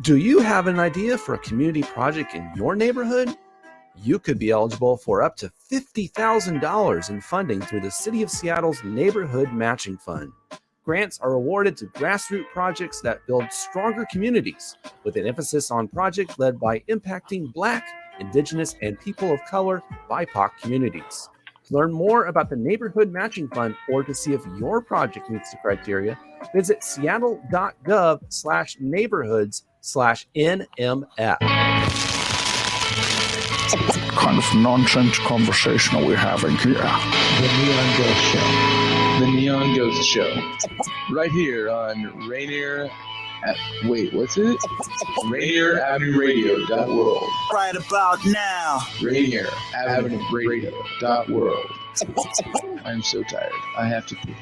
Do you have an idea for a community project in your neighborhood? You could be eligible for up to $50,000 in funding through the City of Seattle's Neighborhood Matching Fund. Grants are awarded to grassroots projects that build stronger communities, with an emphasis on projects led by impacting Black, Indigenous, and people of color BIPOC communities. To learn more about the Neighborhood Matching Fund or to see if your project meets the criteria, visit seattle.gov/neighborhoods/NMF. Kind of nonsense conversation we're having here. The Neon Ghost Show. The Neon Ghost Show. Right here on Rainier Rainier Avenue Radio.world. Right about now. Rainier Avenue Radio.world. I'm so tired. I have to pee.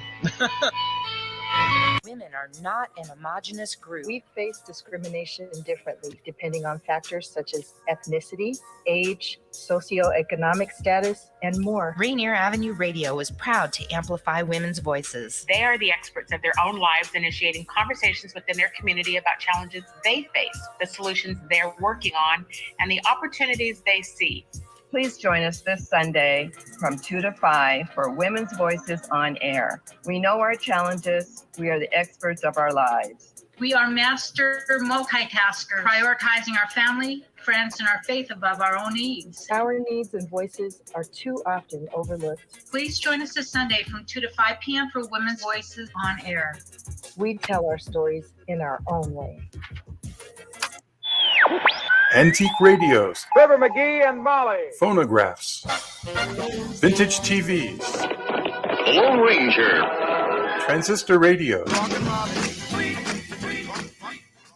Women are not an homogenous group. We face discrimination differently depending on factors such as ethnicity, age, socioeconomic status, and more. Rainier Avenue Radio is proud to amplify women's voices. They are the experts of their own lives, initiating conversations within their community about challenges they face, the solutions they're working on, and the opportunities they see. Please join us this Sunday from 2 to 5 for Women's Voices on Air. We know our challenges. We are the experts of our lives. We are master multitaskers, prioritizing our family, friends, and our faith above our own needs. Our needs and voices are too often overlooked. Please join us this Sunday from 2 to 5 p.m. for Women's Voices on Air. We tell our stories in our own way. Antique radios, Trevor McGee and Molly, phonographs, vintage TVs, Lone Ranger, transistor radios.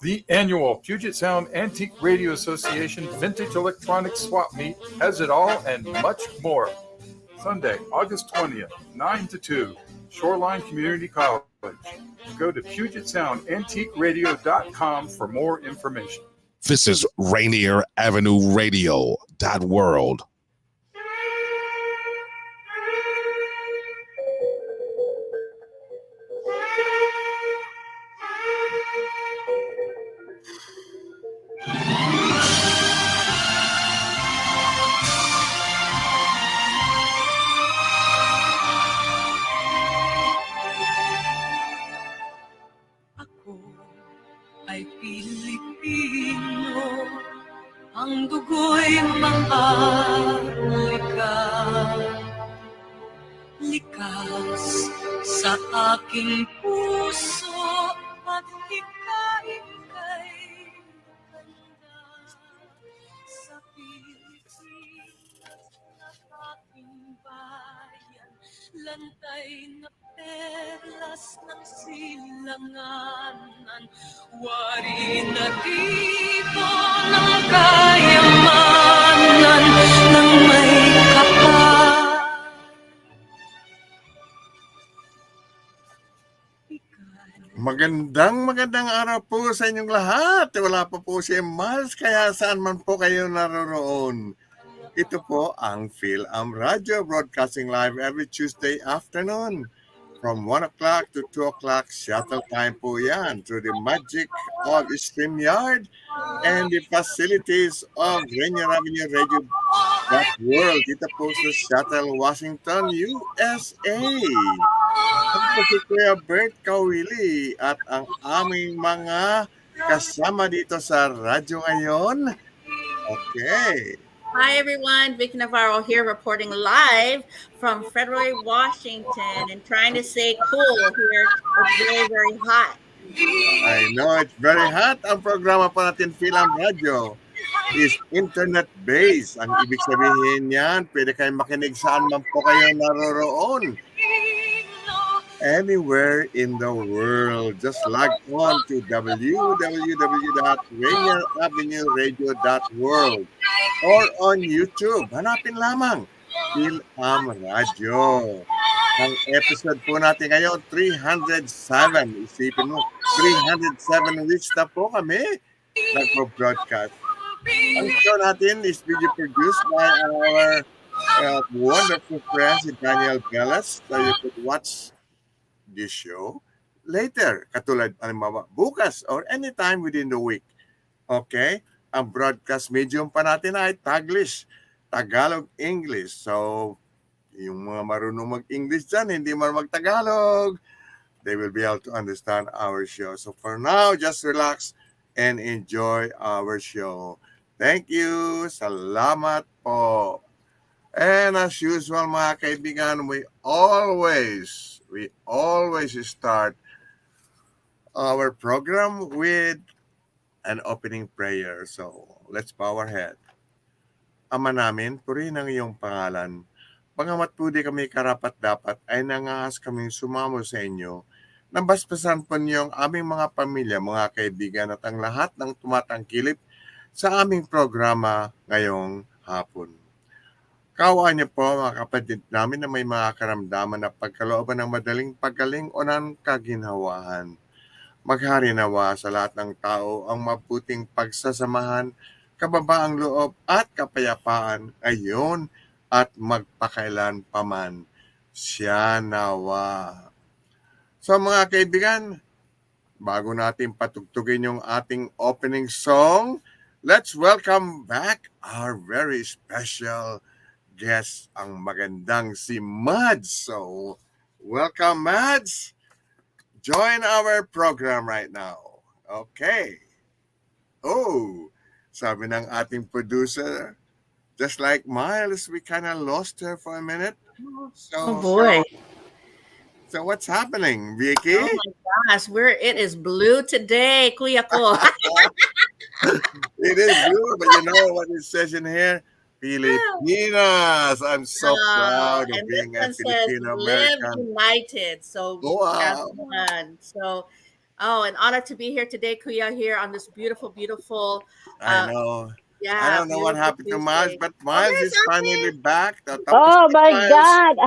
The annual Puget Sound Antique Radio Association Vintage Electronics Swap Meet has it all and much more. Sunday, August 20th, 9 to 2, Shoreline Community College. Go to PugetSoundAntiqueRadio.com for more information. This is Rainier Avenue Radio.world. Ako ay Pilipino, ang dugo'y likas sa aking puso at hikain kay ganda sa Pilipinas na aking bayan, lantay na perlas ng silanganan, wari na dito ng kayamanan ng may kapal. Magandang araw po sa inyong lahat. Wala pa po si Madz, kaya saan man po kayo naroroon. Ito po ang Fil-Am Radio, broadcasting live every Tuesday afternoon. From 1 o'clock to 2 o'clock, Seattle time po yan, through the magic of StreamYard and the facilities of Rainier Avenue Radio App. Dito po sa Seattle, Washington, USA. Ako po si Kuya Bert Kawili at ang aming mga kasama dito sa radyo ngayon. Okay. Hi everyone, Vicky Navarro here reporting live from Frederick, Washington and trying to stay cool here. It's very, very hot. I know, it's very hot. Ang programa po natin, Fil-Am Radio, is internet-based. Ang ibig sabihin yan, pwede kayong makinig saan man po kayo naroroon. Anywhere in the world. Just log on to www.rainieravenueradio.world or on YouTube. Hanapin lamang Fil-Am Radio. Ang episode po natin ngayon, 307. Isipin mo, 307 weeks na po kami nagpo-broadcast. Ang show natin is video produced by our wonderful friend, si Daniel Bellas. So you could watch this show later, katulad halimbawa bukas or anytime within the week. Okay? Ang broadcast medium pa natin ay Taglish, Tagalog, English. So, yung mga marunong mag-English dyan, hindi marunong mag-Tagalog, they will be able to understand our show. So for now, just relax and enjoy our show. Thank you. Salamat po. And as usual, mga kaibigan, we always start our program with an opening prayer. So, let's bow our head. Ama namin, purihin ang iyong pangalan. Bagamat po di kami karapat-dapat, ay nangahas kaming sumamo sa inyo. Nambasbasan po niyo ang aming mga pamilya, mga kaibigan at ang lahat ng tumatangkilip sa aming programa ngayong hapon. Kaawaan niyo po mga kapatid namin na may mga karamdaman na pagkalooban ng madaling paggaling o ng kaginhawahan. Maghari nawa sa lahat ng tao ang mabuting pagsasamahan, kababaang loob at kapayapaan ngayon at magpakailan paman. Siya nawa. So mga kaibigan, bago natin patugtugin yung ating opening song, let's welcome back our very special guest, ang magandang si Madz. So, welcome Madz. Join our program right now. Okay. Oh, sabi ng ating producer, just like Miles, we kind of lost her for a minute. So, oh boy. So what's happening, Vicky? Oh my gosh, it is blue today, Kuya ko. It is blue, but you know what it says in here? Filipinas. I'm so proud of being a Filipino American. Live United. So, wow. So, an honor to be here today, Kuya, here on this beautiful, beautiful. I know. Yeah. I don't know what happened to Madz, but Madz is finally back. Oh my God.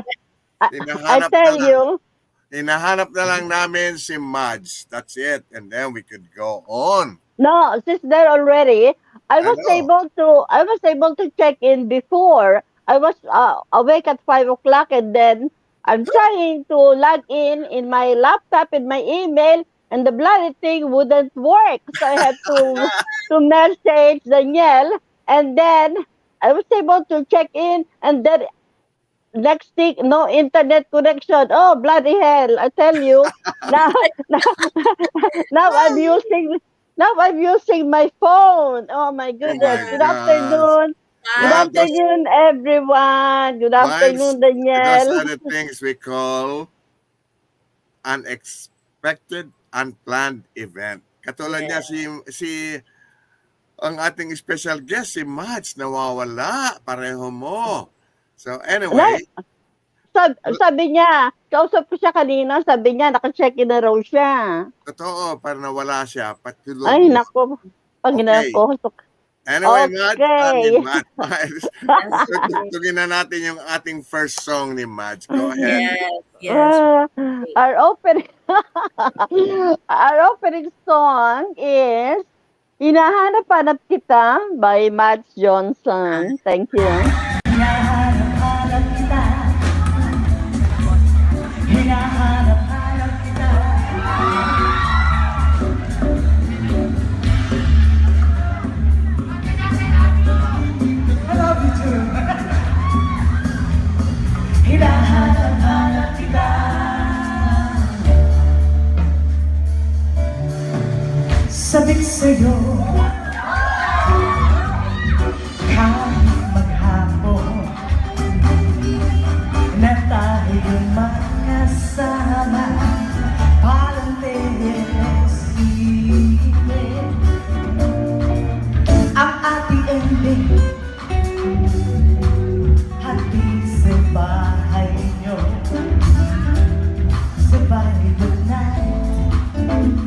I tell you. Hinahanap na lang namin si Madz. That's it. And then we could go on. No, she's there already. I was able to check in before. I was awake at 5 o'clock, and then I'm trying to log in my laptop, in my email, and the bloody thing wouldn't work. So I had to message Danielle, and then I was able to check in, and then next thing, no internet connection. Oh, bloody hell! I tell you, now I'm using my phone. Oh my goodness! Oh my Good afternoon. Good afternoon, everyone. Good afternoon, Danielle. Those are the things we call unexpected, unplanned event. Katulad niya si ang ating special guest, si Madz, nawawala. Pareho mo. So anyway. Sabi niya, kausap ko siya kanina, sabi niya, naka-check-in na raw siya. Totoo, para nawala siya. Patulog. Ay, naku. Panginoon ko. Anyway, Madz, tugtugin na natin yung ating first song ni Madz. Go ahead. Yes. Our opening song is Hinahanap-hanap Kita by Madz Johnson. Thank you. Hinahanap-hanap kita. I love you too. Hinahanap-hanap kita. Sabik sa'yo kahit maghapon na tayo'y magkasama, parang telesine ang ating ending, hati sa bahay nyo, sabay good night,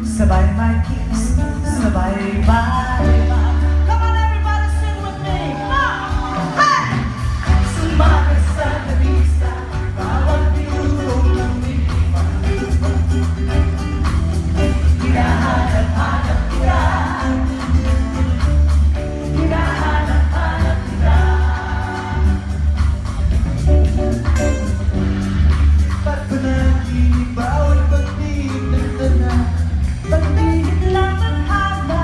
sabay my kiss, sabay bye. Come on everybody, sing with me. Hey! Sumakas sa nabisa, bawat bilog ng biktima. Hinahanap-hanap kita. Hinahanap-hanap kita. Ba't ba nakinig bawat pagtitig na pagtitig lang ang haba?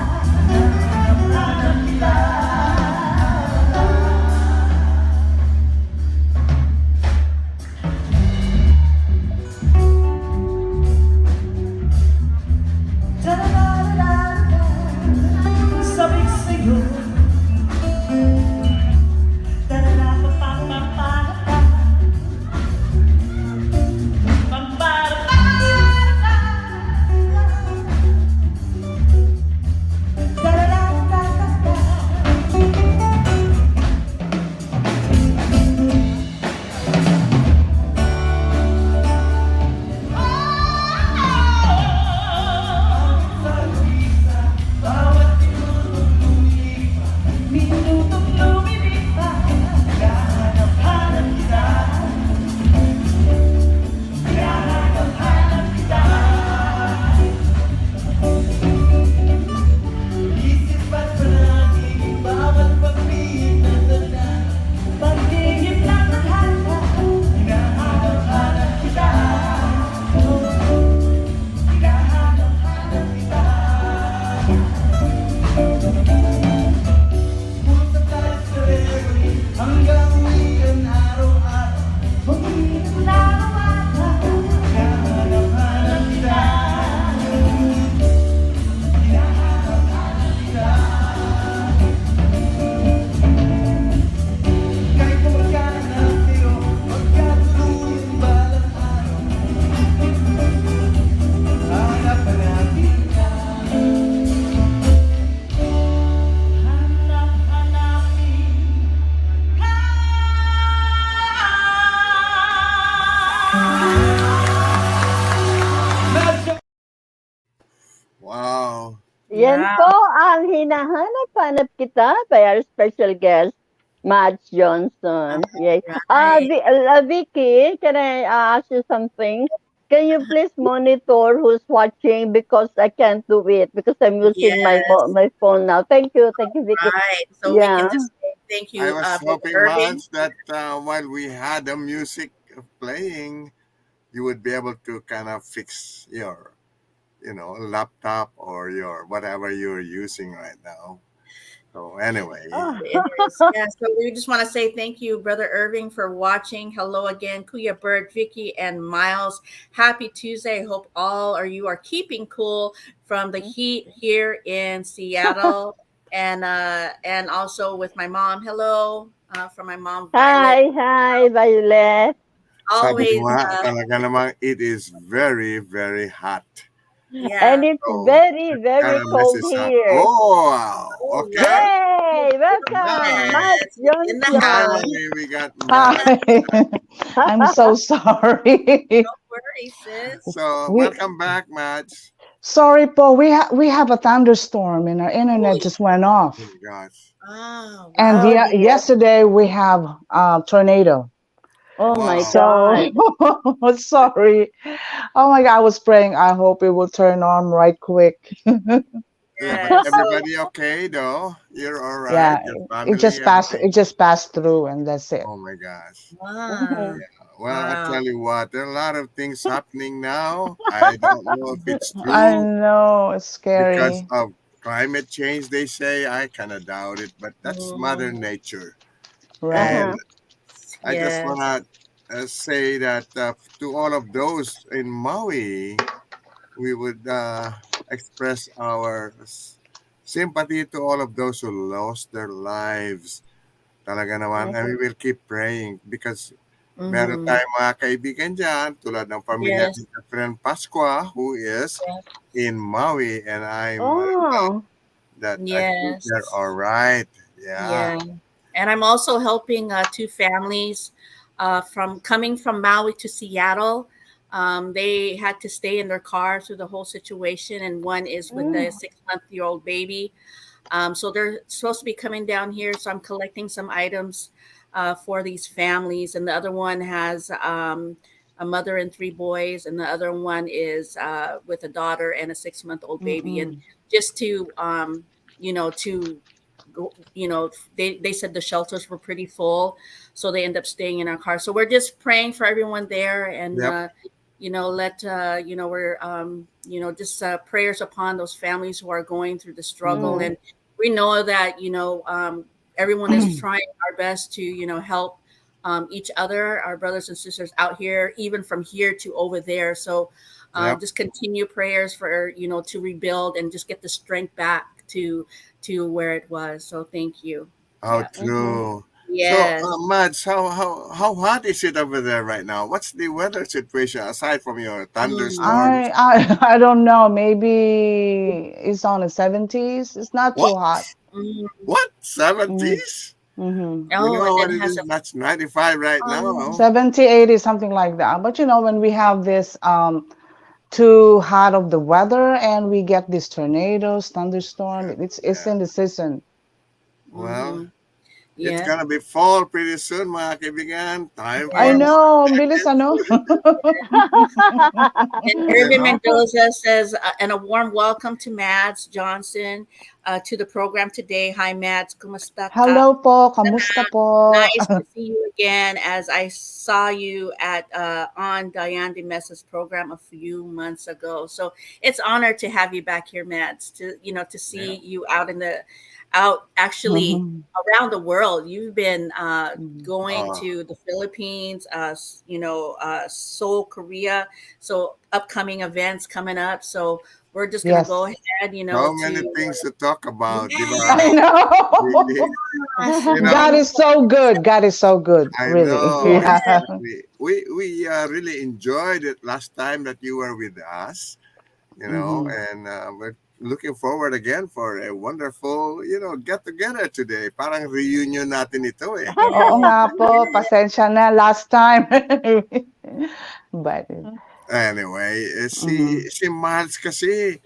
Wow. Yan po ang hinahanap-hanap kita by our special guest, Madz Johnson. Yes. Vicky, can I ask you something? Can you please monitor who's watching because I can't do it because I'm using my phone now. Thank you, Vicky. Right. So we can just say thank you. I was hoping, Madz, that while we had the music playing, you would be able to kind of fix your, laptop or your whatever you're using right now. So anyway. Yeah, so we just want to say thank you, Brother Irving, for watching. Hello again, Kuya Bert, Vicky, and Miles. Happy Tuesday. I hope all of you are keeping cool from the heat here in Seattle. and also with my mom. Hello from my mom, Violet. Hi, Violet. Always. Talaga namang it is very, very hot. Yeah. And it's very, very cold here. Oh, wow. Okay. Yay! Welcome, Madz in the house. We got Hi. I'm so sorry. Don't worry, sis. So welcome back, Madz. Sorry, Paul. We have a thunderstorm and our internet just went off. Oh gosh. Oh. And yesterday we have a tornado. Oh my God. Sorry. Oh my God, I was praying. I hope it will turn on right quick. Everybody okay though? You're all right. Yeah, it just passed through and that's it. Oh my gosh. Wow. Well, I tell you what, there are a lot of things happening now. I don't know if it's true. I know, it's scary. Because of climate change, they say. I kind of doubt it, but that's Mother Nature. Right. And I just want to say that to all of those in Maui, we would express our sympathy to all of those who lost their lives. Talaga naman. And we will keep praying because meron tayong mga kaibigan dyan tulad ng pamilya ni friend Pasqua who is in Maui, and I'm that I think they're all right. Yeah. And I'm also helping two families coming from Maui to Seattle. They had to stay in their car through the whole situation, and one is with a 6-month-old baby. So they're supposed to be coming down here. So I'm collecting some items for these families, and the other one has a mother and 3 boys, and the other one is with a daughter and a 6-month-old baby. And just to they said the shelters were pretty full, so they end up staying in our car. So we're just praying for everyone there, and we're just prayers upon those families who are going through the struggle. And we know that everyone is trying our best to help each other, our brothers and sisters out here, even from here to over there. So just continue prayers for to rebuild and just get the strength back to where it was. So thank you. How true. Yes. So, Madz, how hot is it over there right now? What's the weather situation aside from your thunderstorms? I don't know. Maybe it's on the 70s. It's not too hot. What? 70s? What it is? That's 95 right now. 70, 80, something like that. But when we have this too hot of the weather and we get these tornadoes, thunderstorm, it's in the season. Well, it's gonna be fall pretty soon, mga kaibigan. I know, bilis ano. And Irvin Mendoza says, and a warm welcome to Madz Johnson to the program today. Hi, Madz. Kumusta ka? Hello po. Kamusta po? Nice to see you again, as I saw you at on Diane de Mesa's program a few months ago. So it's an honor to have you back here, Madz, to see you out actually around the world. You've been going to the Philippines, Seoul, Korea. So upcoming events coming up. So we're just going to go ahead, So many things to talk about. I know. God is so good. God is so good. I really. know. Yeah. We really enjoyed it last time that you were with us, and we're looking forward again for a wonderful, get together today. Parang reunion natin ito eh. Oo nga po, pasensya na last time. But anyway, si Madz kasi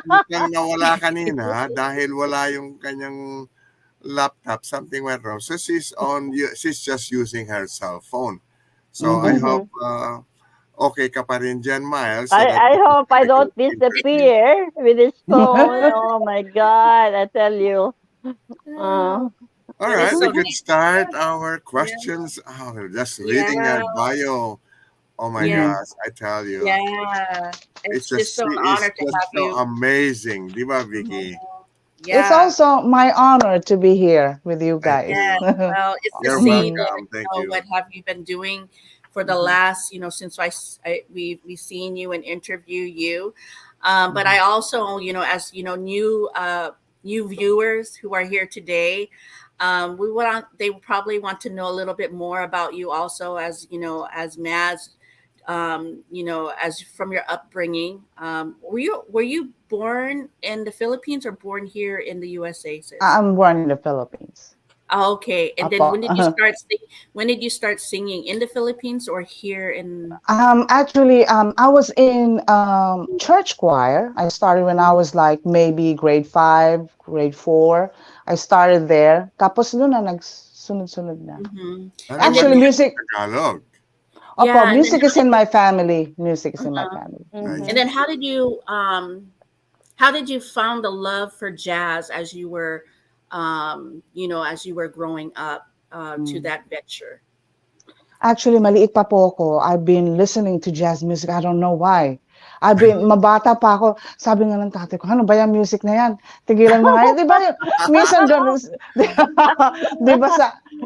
Mukhang nawala kanina dahil wala yung kanyang laptop, something went wrong. So she's just using her cell phone. So I hope okay ka pa rin dyan, Miles. So that I we can hope I take a don't interview. disappear with his phone. Oh my God, I tell you. All It right, is we so could nice. start our questions. Oh, just reading Yeah. her bio. Oh my Yeah. gosh, I tell you. Yeah. It's It's just so an honor to just have so you. amazing, di ba, Vicky? It's Yeah. also my honor to be here with you Thank guys. Yes. you. Well, it's the You're same. welcome. Thank you. What have you been doing for the last, since we've seen you and interview you. But I also, as new viewers who are here today, they probably want to know a little bit more about you also as Madz, as from your upbringing. Were you born in the Philippines or born here in the USA, sis? I'm born in the Philippines. Oh, okay. And then Apo. when did you start singing in the Philippines or here in? Actually, I was in church choir. I started when I was like maybe grade 5, grade 4. I started there. Tapos doon na nagsunod-sunod na. Actually, music. Tagalog. Opo, Yeah, and music then is in my family. Music is in my family. And then how did you found the love for jazz as you were growing up to that venture? Actually, maliit pa po ako. I've been listening to jazz music. I don't know why. Mabata pa ako. Sabi nga ng tatay ko, ano ba yung music na yan? Tigilan mo nga yan. Di ba? Minsan doon, di ba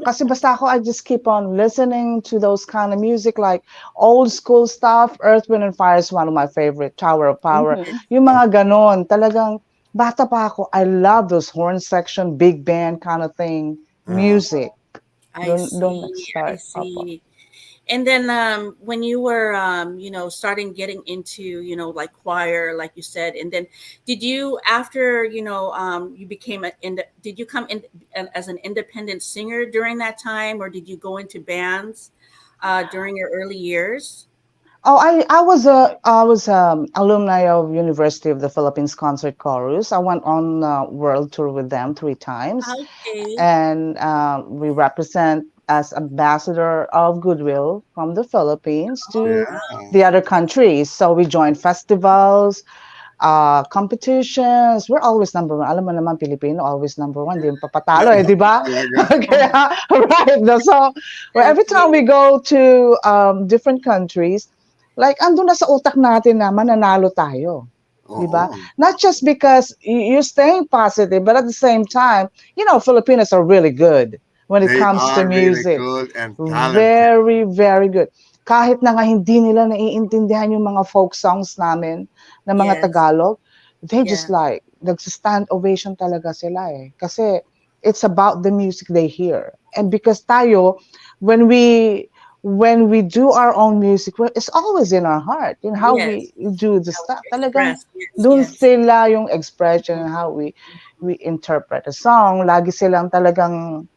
kasi basta ako, I just keep on listening to those kind of music like old school stuff. Earth, Wind and Fire is one of my favorite. Tower of Power. Yung mga ganon. Talagang bata pa ako. I love those horn section, big band kind of thing. Music. I see. And then when you were starting getting into like choir, like you said, and then did you after you became did you come in as an independent singer during that time, or did you go into bands during your early years? Oh, I was alumni of University of the Philippines Concert Chorus. I went on world tour with them 3 times. Okay. And we represent as ambassador of goodwill from the Philippines to the other countries. So we joined festivals, competitions. We're always number 1. Alam mo naman, Filipino, always number 1. Di papatalo di ba? Right. So every time we go to different countries, like andun na sa utak natin na mananalo tayo. Diba? Not just because you're staying positive, but at the same time, Filipinos are really good when it comes to music. Really good and talented. Very, very good. Kahit na nga hindi nila naiintindihan yung mga folk songs namin na mga Tagalog, they just like, nagsistand ovation talaga sila eh. Kasi it's about the music they hear. And because tayo, when we do our own music, it's always in our heart, in how we do the stuff. Talagang dun sila yung expression and how we interpret a song. Lagi silang talagang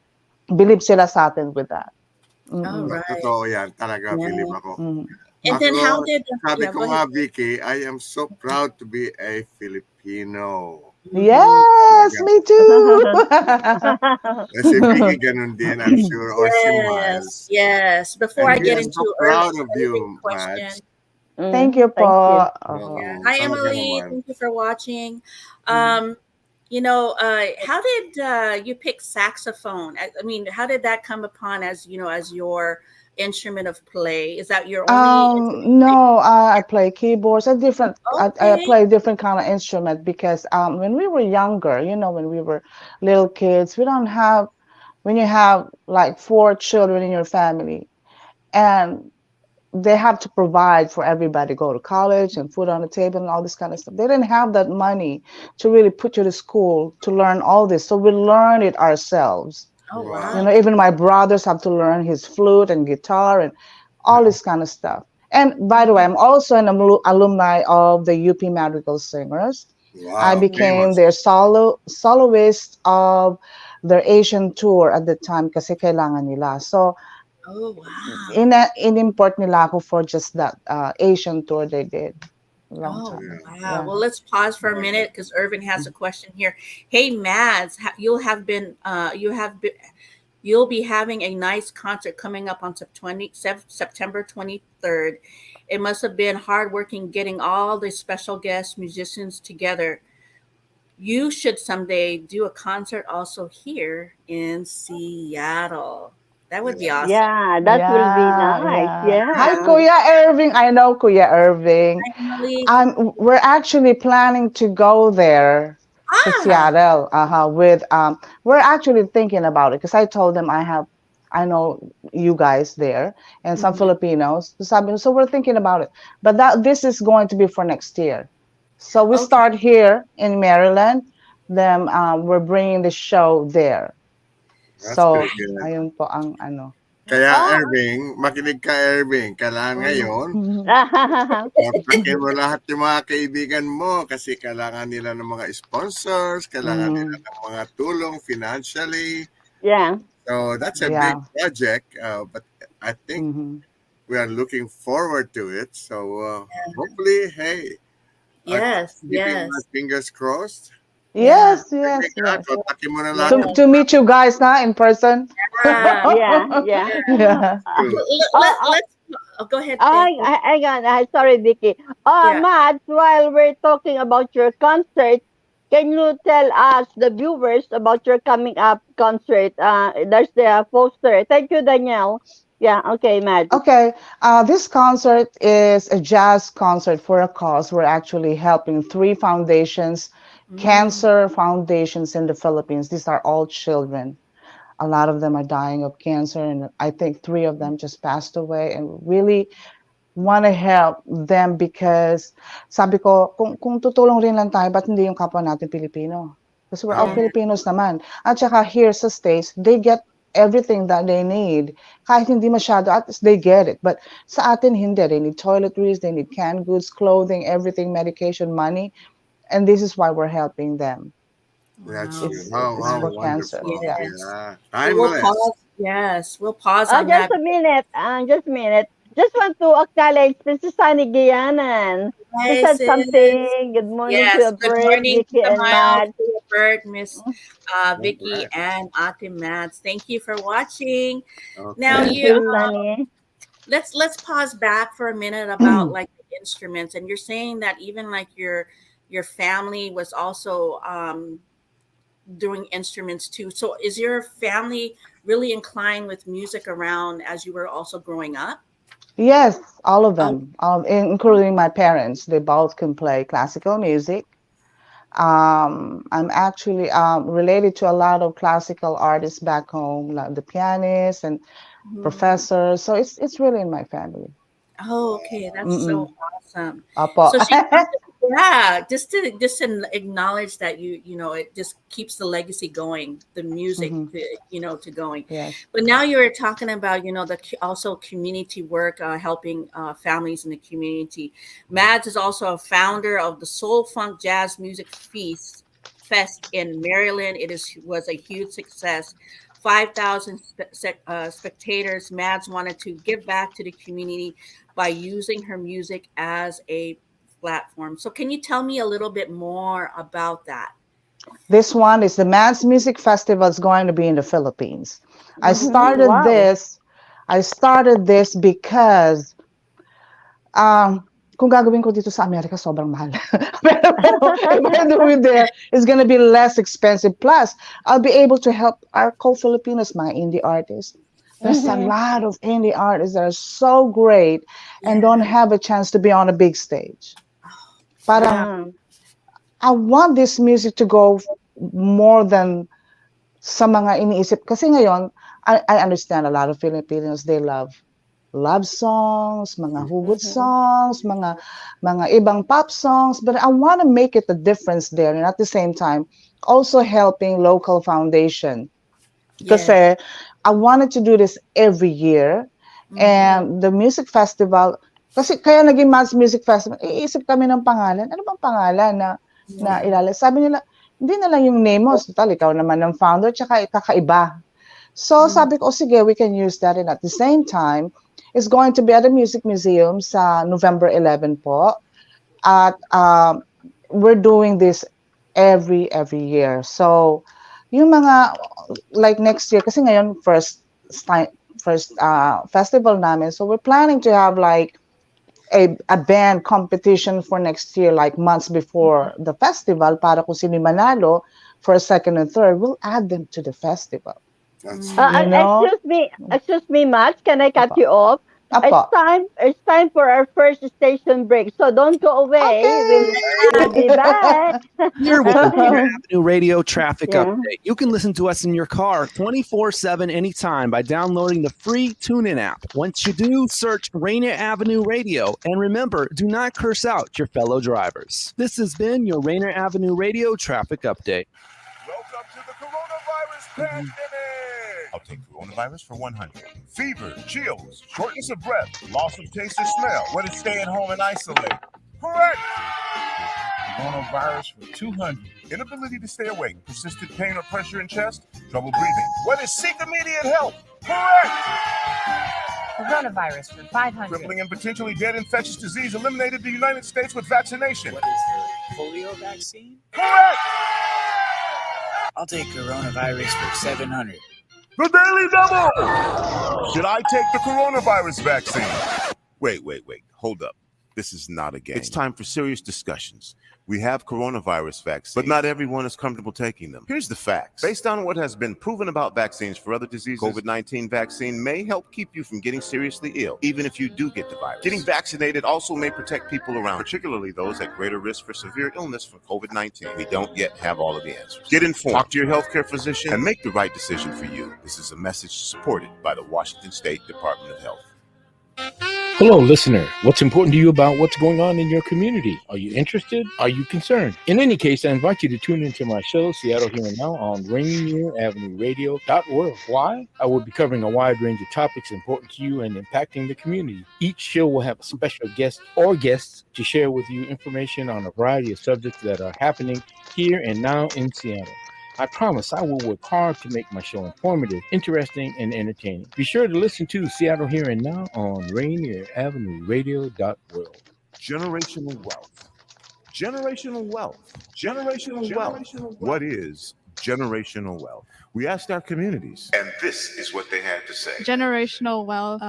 believe sila sa atin with that. All right. Totoo yan. Talaga, believe ako. And then how did... Sabi ko nga, Vicky, I am so proud to be a Filipino. Yes, me too. Kasi Vicky ganun din, I'm sure, or si Miles. Yes. Before I get into so proud of you, question. Thank you, po. Hi, Emily. Thank you for watching. How did you pick saxophone? I mean, how did that come upon as your instrument of play? Is that your only no, I play keyboards. I play different kind of instrument because when we were younger, when we were little kids, when you have like 4 children in your family and they have to provide for everybody, go to college and food on the table and all this kind of stuff. They didn't have that money to really put you to school to learn all this. So we learned it ourselves. Oh, wow. Even my brothers have to learn his flute and guitar and all this kind of stuff. And by the way, I'm also an alumni of the UP Madrigal Singers. Wow, I became their soloist of their Asian tour at the time kasi kailangan nila. So, oh, wow. In-import nila ako for just that Asian tour they did. Long Oh, time. wow. Yeah. Well, let's pause for a minute because Irvin has a question here. Hey, Mads, you'll be having a nice concert coming up on September 23rd. It must have been hard working getting all the special guest musicians together. You should someday do a concert also here in Seattle. That would be awesome. Yeah, that will be nice. Hi, Yeah. Kuya Irving. I know Kuya Irving. Emily. We're actually planning to go there to Seattle. With we're actually thinking about it because I told them I know you guys there and some Filipinos. So we're thinking about it. But this is going to be for next year. So we start here in Maryland. Then we're bringing the show there. That's So pretty good. ayun po ang ano. Kaya Irving, makinig ka Irving, kailangan ngayon, kontakin mo lahat yung mga kaibigan mo kasi kailangan nila ng mga sponsors, kailangan nila ng mga tulong financially. Yeah. So that's a big project, but I think we are looking forward to it. So hopefully, hey, keeping my fingers crossed. Yes. Kontakin mo na lahat. To meet you guys in person. Yeah. Let's go ahead. Hang on. Sorry, Vicky. Matt, while we're talking about your concert, can you tell us, the viewers, about your coming up concert? There's the poster. Thank you, Danielle. Yeah, okay, Matt. Okay, this concert is a jazz concert for a cause. We're actually helping 3 foundations, cancer foundations in the Philippines. These are all children. A lot of them are dying of cancer, and I think 3 of them just passed away. And really want to help them because sabi ko, kung tutulong rin lang tayo, ba't hindi yung kapwa natin Pilipino? Kasi we're all Filipinos naman. At saka here sa States, they get everything that they need. Kahit hindi masyado, at least they get it. But sa atin, hindi. They need toiletries, they need canned goods, clothing, everything, medication, money. And this is why we're helping them. That's It's how for wonderful. cancer. Yeah. We'll pause on just that. a minute. Just a minute. Just want to acknowledge Princess Sunny Gianan. She said something. Good morning to Good morning, Vicky and Matt. Kuya Bert, Miss Vicky, and Ate Madz. Thank you for watching. Now, let's pause back for a minute about like the instruments. And you're saying that even like your family was also doing instruments too. So is your family really inclined with music around as you were also growing up? Yes, all of them, including my parents. They both can play classical music. I'm actually related to a lot of classical artists back home, like the pianists and professors. So it's really in my family. Oh, okay, that's so awesome. Apo. So just to acknowledge that you know it just keeps the legacy going, the music to going. Yes. But now you're talking about also community work, helping families in the community. Madz is also a founder of the Soul Funk Jazz Music Fest in Maryland. It was a huge success. 5,000 spectators. Madz wanted to give back to the community by using her music as a platform. So can you tell me a little bit more about that? This one is the Madz Music Festival. Is going to be in the Philippines. I started this because kung gagawin ko dito sa Amerika, sobrang mahal. Pero if I do it there, it's going to be less expensive. Plus, I'll be able to help our co-Filipinos, mga indie artists. There's a lot of indie artists that are so great and don't have a chance to be on a big stage. Parang, I want this music to go more than sa mga iniisip. Kasi ngayon, I understand a lot of Filipinos, they love songs, mga hugot songs, mga ibang pop songs, but I want to make it a difference there, and at the same time also helping local foundation. Kasi I wanted to do this every year, and the music festival, kasi kaya naging Madz Music Festival, iisip kami ng pangalan. Ano bang pangalan na ilalim? Sabi nila, hindi na lang yung name mo, total ikaw naman ng founder, tsaka kakaiba. So sabi ko, sige, we can use that, and at the same time, it's going to be at the Music Museum sa November 11 po. at we're doing this every year. So yung mga like next year kasi ngayon first festival namin. So we're planning to have like a band competition for next year, like months before the festival, para kung sino manalo for second and third, we'll add them to the festival. Excuse me, Madz, can I cut you off? It's time for our first station break. So don't go away. We'll be back. Here with the Rainier Avenue Radio Traffic Update. You can listen to us in your car 24/7 anytime by downloading the free TuneIn app. Once you do, search Rainier Avenue Radio. And remember, do not curse out your fellow drivers. This has been your Rainier Avenue Radio Traffic Update. Welcome to the coronavirus pandemic. I'll take coronavirus for 100. Fever, chills, shortness of breath, loss of taste or smell. What is stay at home and isolate? Correct. Coronavirus for 200. Inability to stay awake, persistent pain or pressure in chest, trouble breathing. What is seek immediate help? Correct. Coronavirus for 500. Crippling and potentially dead infectious disease eliminated the United States with vaccination. What is the polio vaccine? Correct. I'll take coronavirus for 700. The Daily Double! Should I take the coronavirus vaccine? Wait. Hold up. This is not a game. It's time for serious discussions. We have coronavirus vaccines, but not everyone is comfortable taking them. Here's the facts. Based on what has been proven about vaccines for other diseases, COVID-19 vaccine may help keep you from getting seriously ill, even if you do get the virus. Getting vaccinated also may protect people around, particularly those at greater risk for severe illness from COVID-19. We don't yet have all of the answers. Get informed, talk to your healthcare physician, and make the right decision for you. This is a message supported by the Washington State Department of Health. Hello, listener. What's important to you about what's going on in your community? Are you interested? Are you concerned? In any case, I invite you to tune into my show, Seattle Here and Now, on Rainier Avenue Radio .world. Why? I will be covering a wide range of topics important to you and impacting the community. Each show will have a special guest or guests to share with you information on a variety of subjects that are happening here and now in Seattle. I promise I will work hard to make my show informative, interesting, and entertaining. Be sure to listen to Seattle Here and Now on Rainier Avenue Radio .world. Generational wealth. Generational wealth. Generational wealth. What is generational wealth? We asked our communities, and this is what they had to say. Generational wealth,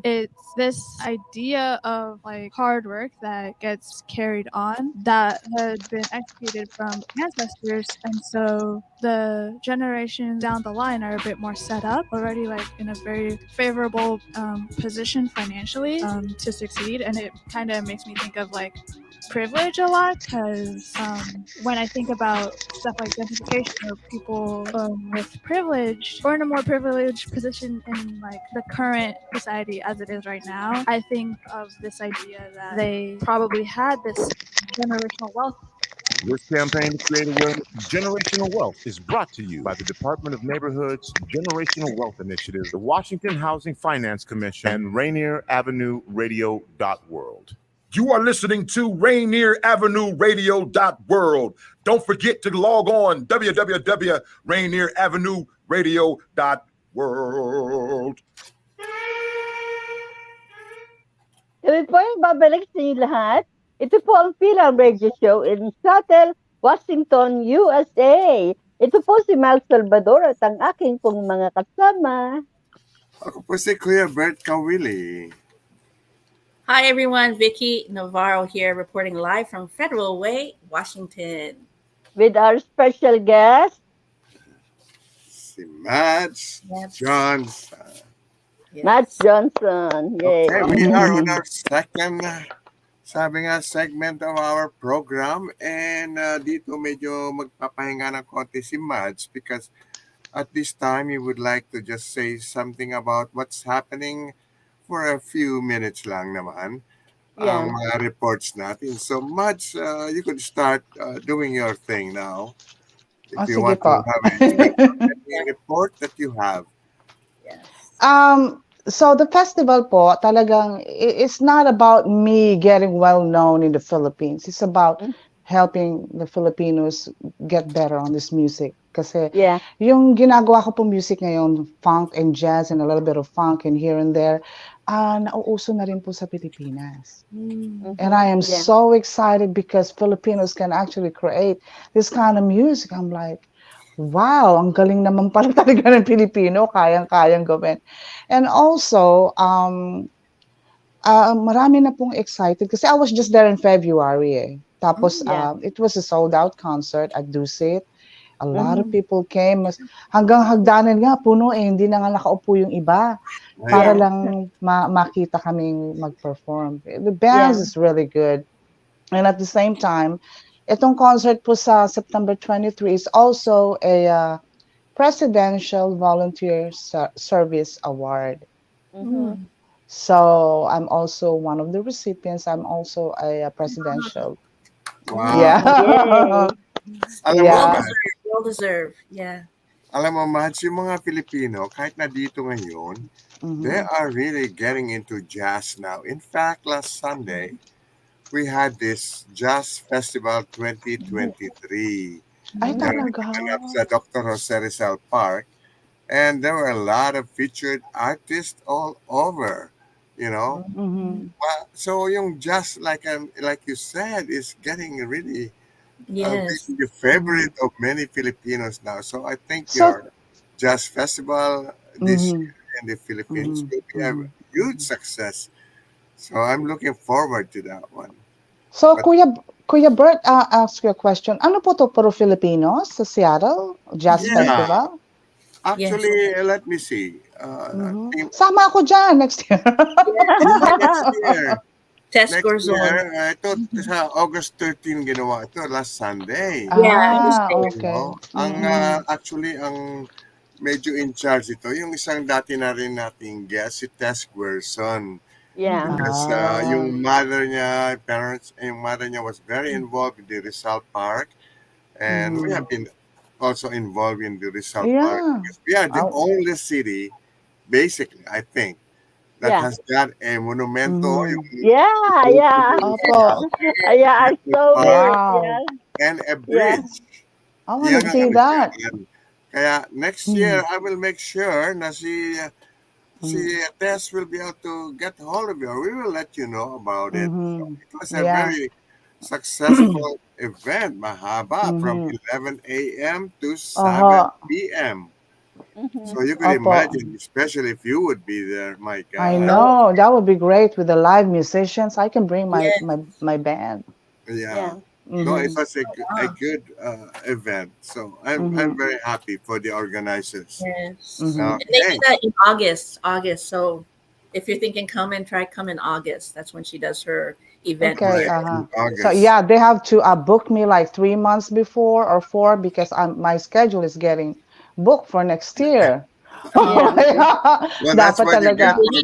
it's this idea of like hard work that gets carried on that had been executed from ancestors, and so the generations down the line are a bit more set up already, like in a very favorable position financially to succeed. And it kind of makes me think of like privilege a lot, because when I think about stuff like gentrification or people with privilege or in a more privileged position in like the current society as it is right now, I think of this idea that they probably had this generational wealth. This campaign to create awareness of generational wealth is brought to you by the Department of Neighborhoods Generational Wealth Initiative, the Washington Housing Finance Commission, and Rainier Avenue Radio .world. You are listening to Rainier Avenue Radio .world. Don't forget to log on www.rainieravenue.radio.world. Kami po yung babalik sa inyo lahat. Ito po ang Fil-Am Radio Show in Seattle, Washington, USA. Ito po si Madz Salvador at ang aking pong mga kasama. Ako po si Kuya Bert Kawili. Hi, everyone. Vicky, Navarro here, reporting live from Federal Way, Washington. With our special guest, si Madz Johnson. Yes. Madz Johnson. Yay. Okay, we are on our second, segment of our program. And dito medyo magpapahinga ng konti si Madz because at this time, you would like to just say something about what's happening for a few minutes lang naman. Ang mga reports natin. So, Madz, you could start doing your thing now. If you want to have a report that you have. Yes. So, the festival po, talagang, it's not about me getting well known in the Philippines. It's about helping the Filipinos get better on this music. Kasi yung ginagawa ko po music ngayon, funk and jazz and a little bit of funk and here and there, nauuso na rin po sa Pilipinas. And I am so excited because Filipinos can actually create this kind of music. I'm like, wow, ang galing naman pala talaga ng Pilipino, kayang-kayang gawin. And also, marami na pong excited kasi I was just there in February eh. Tapos, it was a sold-out concert at Dusit. A lot of people came. Hanggang hagdanan nga, puno eh. Hindi na nga nakaupo yung iba. Para lang makita kaming mag-perform. The band is really good. And at the same time, itong concert po sa September 23 is also a Presidential Volunteer Service Award. So I'm also one of the recipients. I'm also a presidential. Wow. Yeah. Alam mo, Well deserved. Yeah. Alam mo, Madz, yung mga Pilipino, kahit na dito ngayon, they are really getting into jazz now. In fact, last Sunday, we had this Jazz Festival 2023. Ay, talaga. Sa Dr. Jose Rizal Park. And there were a lot of featured artists all over, you know. Well, so yung jazz, like you said, is getting really the favorite of many Filipinos now. So I think your jazz festival this year in the Philippines will be a huge success. So I'm looking forward to that one. So Kuya Bert, ask you a question. Ano po to para Filipinos sa Seattle Jazz Festival? Actually, let me see. Sama ako dyan next year. Next year. Test scores ito sa August 13 ginawa ito last Sunday. Okay. Actually ang medyo in charge ito yung isang dati na rin nating guest si Tess Gerson. Because yung mother niya was very involved in the Rizal Park, and we have been also involved in the Rizal Park because we are the only city, basically, I think, that has got a monumento. I saw it. And a bridge. I want to see that. Kaya next year, I will make sure na si Tess will be able to get hold of you. We will let you know about it. So it was a very successful event, mahaba, from 11 a.m. to 7 p.m. So you could imagine, especially if you would be there, my God. I know, that would be great with the live musicians. I can bring my band. No, it was a good event. So I'm very happy for the organizers. And they do that in August. So if you're thinking come in August. That's when she does her event. Okay. So they have to book me like 3 months before or 4 because my schedule is getting booked for next year. Well, that's why you're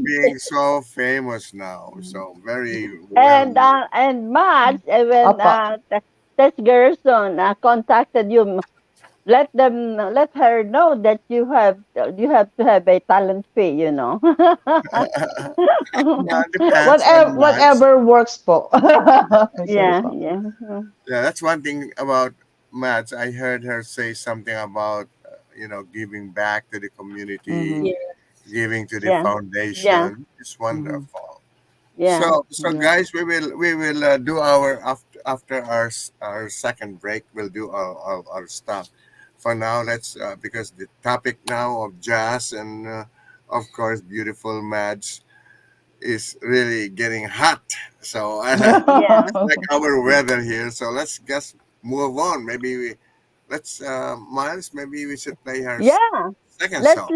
being so famous now. So very well. And Madz, when Tess Gerson contacted you, let her know that you have to have a talent fee, you know. Whatever works po. Yeah, that's one thing about Madz. I heard her say something about giving back to the community, giving to the foundation. It's wonderful. So guys, we will do our after our second break. We'll do our stuff. For now, let's because the topic now of jazz and of course beautiful Madz is really getting hot. So it's like our weather here. So let's just move on. Maybe let's Miles, maybe we should play her second song.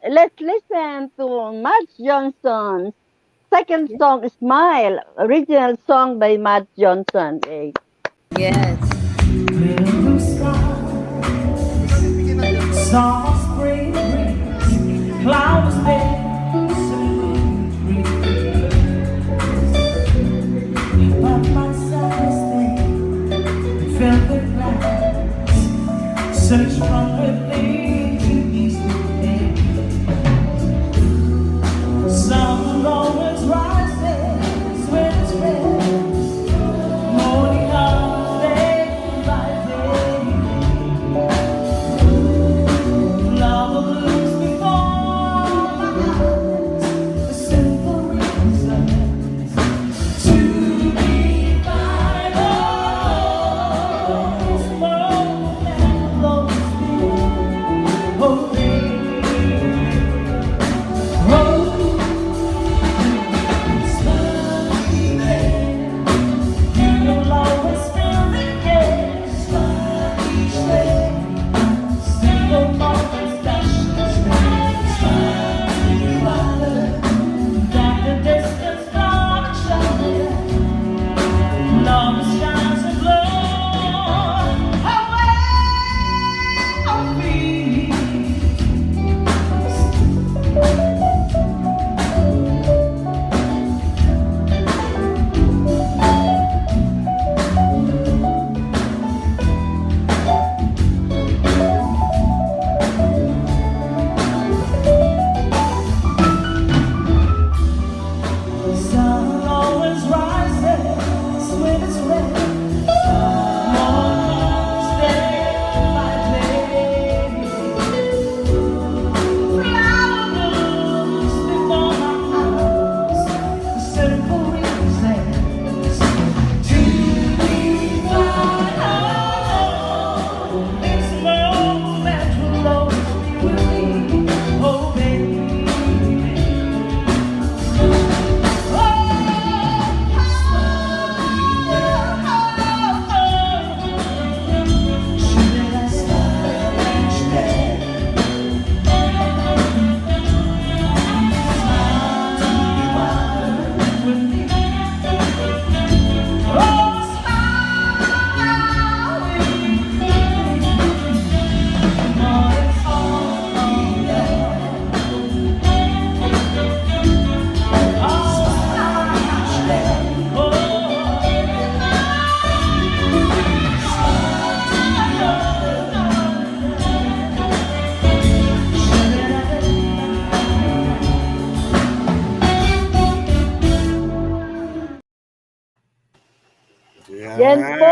Let's listen to Madz Johnson's second song, Smile, original song by Madz Johnson. Yes. Soft spring breeze, clouds there, but my self-esteem felt the glass, search from within to ease the pain. Sun always rises when it's red, morning comes day by day. Love looks before my eyes, the symphony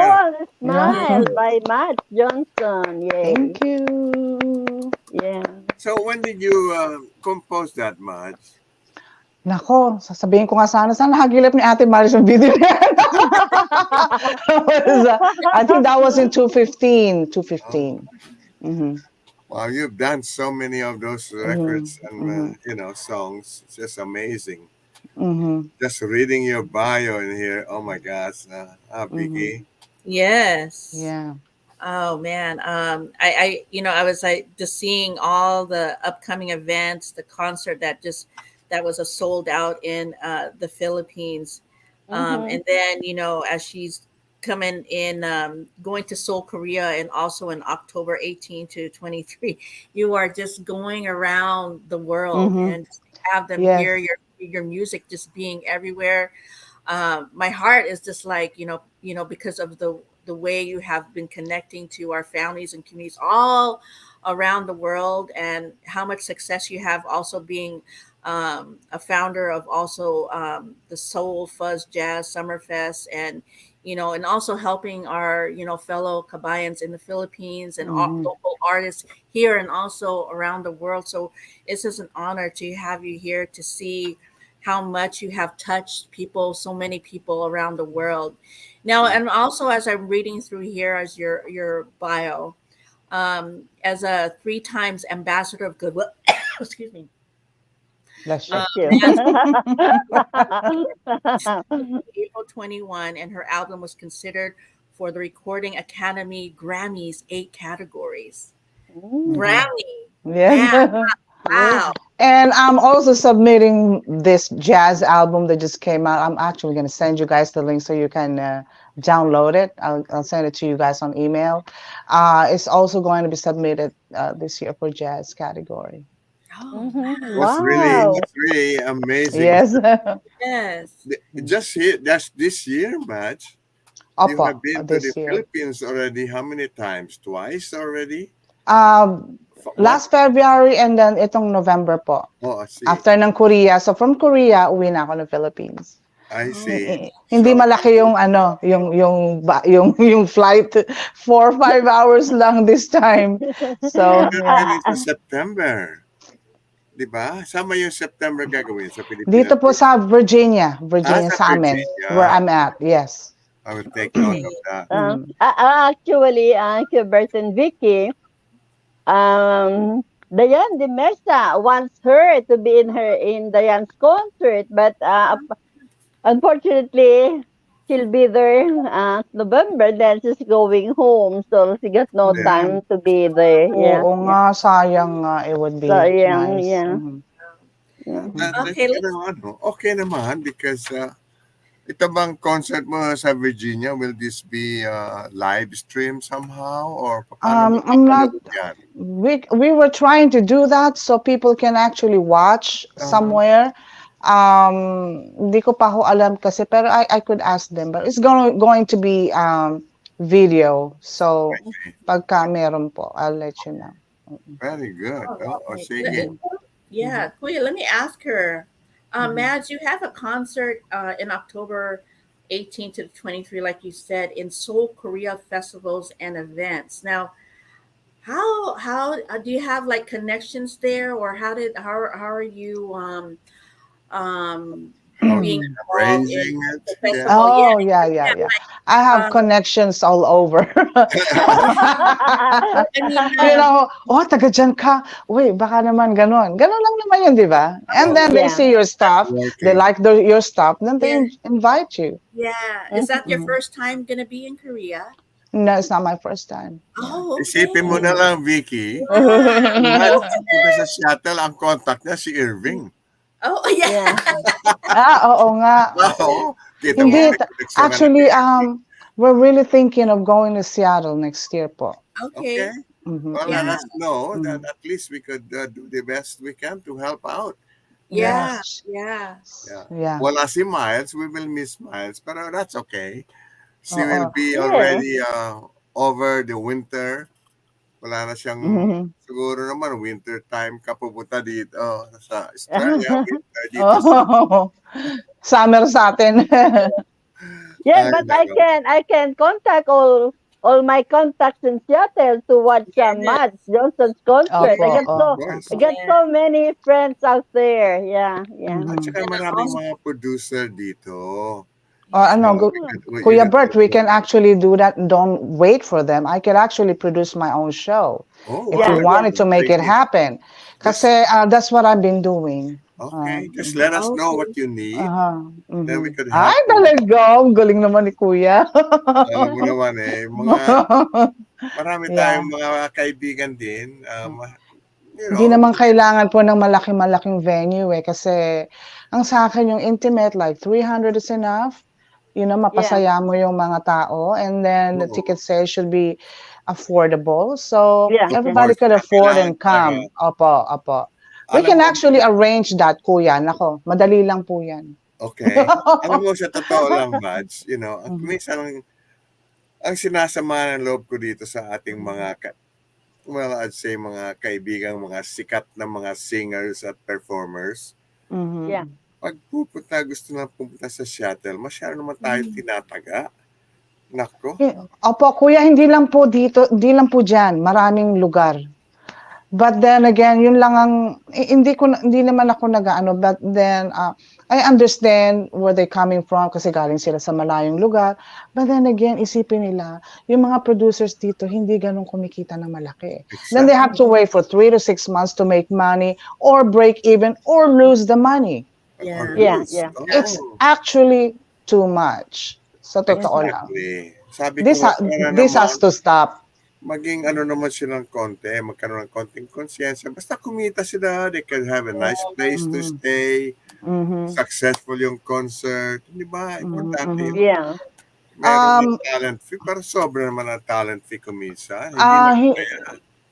Oh, Yeah. Smile by Madz Johnson. Yay. Thank you. Yeah. So when did you compose that, Madz? Nako, sasabihin ko nga sana hagilap ni Ate Maris yung video niya. I think that was in 2015. Mm-hmm. Wow, you've done so many of those records and songs. It's just amazing. Mm-hmm. Just reading your bio in here. Oh my gosh, Vicky. Yes. Yeah. Oh man. I was like just seeing all the upcoming events, the concert that was a sold out in the Philippines. And then, as she's coming in, going to Seoul, Korea, and also in October 18 to 23, you are just going around the world and have them hear your music just being everywhere. My heart is just like, because of the way you have been connecting to our families and communities all around the world, and how much success you have also being a founder of also the Soul Fuzz Jazz Summerfest, and and also helping our fellow Kabayans in the Philippines and all local artists here and also around the world. So it's just an honor to have you here to see how much you have touched people, so many people around the world. Now, and also as I'm reading through here as your bio, as a 3 times ambassador of goodwill, excuse me. Bless you. April 21, and her album was considered for the Recording Academy Grammys 8 categories. Grammy. Yeah. Wow. And I'm also submitting this jazz album that just came out. I'm actually going to send you guys the link so you can download it. I'll send it to you guys on email. It's also going to be submitted this year for jazz category. That's really amazing. Yes. Yes. That's this year, Madz. You have been to the Philippines already. How many times? Twice already? Last February and then itong November po. Oh, I see. After ng Korea. So from Korea, uwi na ako ng Philippines. I see. Hindi malaki yung yung flight, 4 or 5 hours lang this time. So it's September. Diba? Sama yung September gagawin sa Pilipinas. Dito po sa Virginia sa amin, where I'm at. Yes. I will take note of that. Actually, Kuya Bert and Vicky, Diane de Mesa wants her to be in Diane's concert, but unfortunately, she'll be there November. Then she's going home, so she got no time to be there. Yeah. Oo nga, sayang nga. It would be nice. Yeah. Okay naman because ito bang concert mo sa Virginia, will this be live stream somehow or I'm not. We were trying to do that so people can actually watch somewhere. Hindi ko pa ho alam kasi, pero I could ask them, but it's going to be video. So pagka meron po, I'll let you know. Very good. Sige. Yeah, Kuya, let me ask her. Madz, you have a concert in October 18 to 23, like you said, in Seoul, Korea festivals and events. Now, how do you have like connections there, or how are you being involved in the festival? Yeah. I have connections all over. Taga dyan ka. Uy, baka naman ganon. Ganon lang naman yun, di ba? And then they see your stuff. They like your stuff. Then they invite you. Yeah. Is that your first time going to be in Korea? No, it's not my first time. Oh, okay. Isipin mo na lang, Vicky. Sa shuttle, ang contact niya si Irving. Oh, yeah. Oo nga. Hindi, actually, we're really thinking of going to Seattle next year po. Okay. Well, let us know that at least we could do the best we can to help out. Yeah. Wala si Miles, we will miss Miles, but that's okay. She will be already over the winter. Wala na siyang, siguro naman, winter time ka pupunta dito sa Australia. Winter dito. Summer sa atin. Yeah, but I can contact all my contacts in Seattle to watch Madz Johnson's concert. Opo, I get so many friends out there. Yeah, yeah. At saka maraming mga producer dito. Kuya Bert, we can actually do that. Don't wait for them. I can actually produce my own show if you wanted to make it happen. Kasi that's what I've been doing. Okay, just let us know what you need. Then we could help. Ay, talaga. Ang galing naman ni Kuya. Alam mo naman marami tayong mga kaibigan din. Hindi naman kailangan po ng malaking venue kasi ang sa akin yung intimate, like 300 is enough. Mapasaya mo yung mga tao, and then the ticket sales should be affordable. So everybody could afford and come. Opo. We can actually arrange that, Kuya. Nako, madali lang po yan. Okay. Alam mo, sa totoo lang, Madz, minsan ang sinasama ng loob ko dito sa ating mga I'd say mga kaibigang, mga sikat na mga singers at performers. Yeah. Pag gusto na pumunta sa Seattle, masyado naman tayo tinataga. Nako. Opo, Kuya, hindi lang po dyan. Maraming lugar. But then again, yun lang ang, hindi naman ako nag-ano, but then I understand where they're coming from kasi galing sila sa malayong lugar. But then again, isipin nila, yung mga producers dito, hindi ganun kumikita ng malaki. Exactly. Then they have to wait for 3 to 6 months to make money or break even or lose the money. Yeah. It's actually too much. Sa totoo lang. Sabi this has to stop. Maging naman silang magkaroon ng konting konsensya. Basta kumita sila, they can have a nice place to stay, successful yung concert. Di ba? Importante yun. Yeah. Meron ng talent fee, pero sobra naman ang talent fee kuminsan.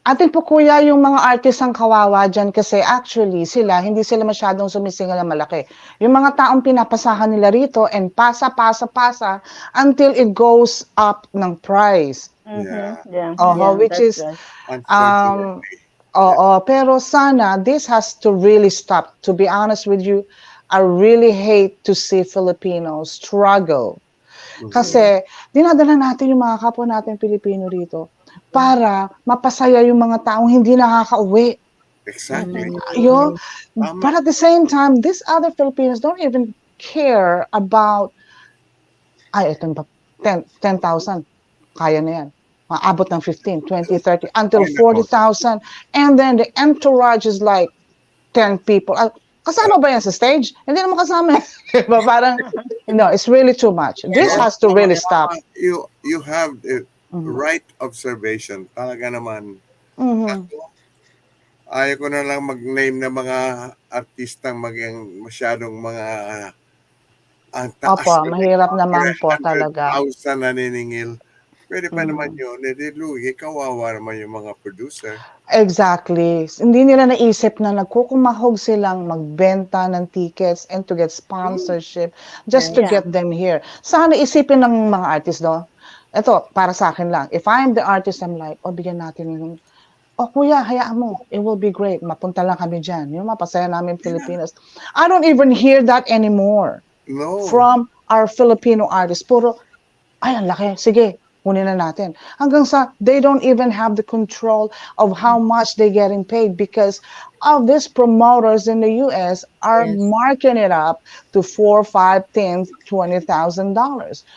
Atin po, Kuya, yung mga artist ang kawawa dyan kasi actually hindi sila masyadong sumisingal na malaki. Yung mga taong pinapasahan nila rito and pasa until it goes up ng price. Which is pero sana this has to really stop. To be honest with you, I really hate to see Filipinos struggle. Kasi dinadala natin yung mga kapwa natin Pilipino rito para mapasaya yung mga taong hindi nakakauwi. Exactly. But at the same time, these other Filipinos don't even care about 10,000. Kaya na yan. Maabot ng 15, 20, 30, until 40,000. And then the entourage is like 10 people. Kasama ba yan sa stage? Hindi naman kasama. Parang, it's really too much. This has to really stop. You have the right observation. Talaga naman. Ayaw ko na lang mag-name ng mga artistang maging masyadong mga ang taas. Mahirap naman po talaga. 100,000 naniningil. Pwede pa naman yun. Lugi, kawawa naman yung mga producer. Exactly. Hindi nila naisip na nagkukumahog silang magbenta ng tickets and to get sponsorship just to get them here. Sana isipin ng mga artist, Ito, para sa akin lang. If I'm the artist, I'm like, bigyan natin yung, Kuya, hayaan mo. It will be great. Mapunta lang kami dyan. Yung mapasaya namin Filipinos. I don't even hear that anymore. No. From our Filipino artists. Puro, ang laki. Sige. Kunin na natin. Hanggang sa, they don't even have the control of how much they're getting paid because of these promoters in the U.S. are marking it up to $4, $5, $10, $20,000,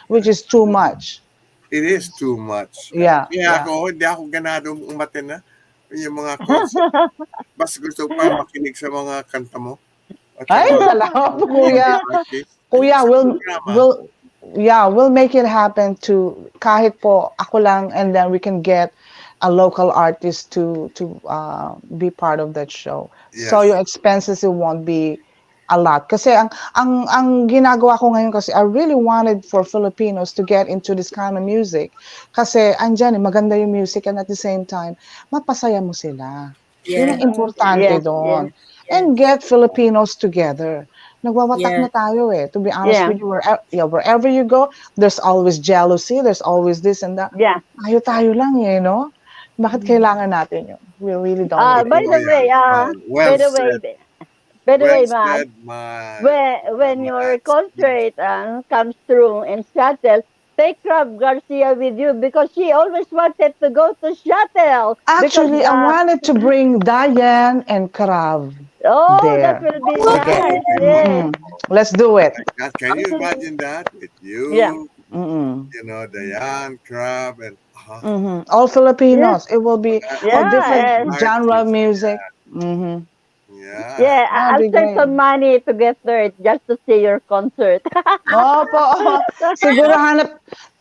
which is too much. It is too much. Yeah. Hindi ako ganadong umatin na yung mga concert. Basta gusto pa makinig sa mga kanta mo. Ay, salamat, Kuya. Kuya, we'll make it happen to kahit po ako lang, and then we can get a local artist to be part of that show. Yes. So your expenses, it won't be a lot. Kasi ang ginagawa ko ngayon kasi I really wanted for Filipinos to get into this kind of music. Kasi andyan maganda yung music and at the same time, mapasaya mo sila. Yun ang importante doon. And get Filipinos together. Nagwawatak na tayo to be honest with you, wherever you go, there's always jealousy, there's always this and that. Tayo lang no? Bakit kailangan natin yun? We really don't. By the way, By the Well way, Matt, said, my when your Mads. concert comes through in Seattle, take Rob Garcia with you because she always wanted to go to Seattle. Because Actually, I wanted to bring Diane and Krav that there. will be Sige. nice. Yes. Let's do it. God, can you imagine that with Yeah. you, Diane, Crab, and All Filipinos. It will be all Yeah. different genre of music. Yeah, That'd I'll be send great. some money to get there just to see your concert. Opo. Siguro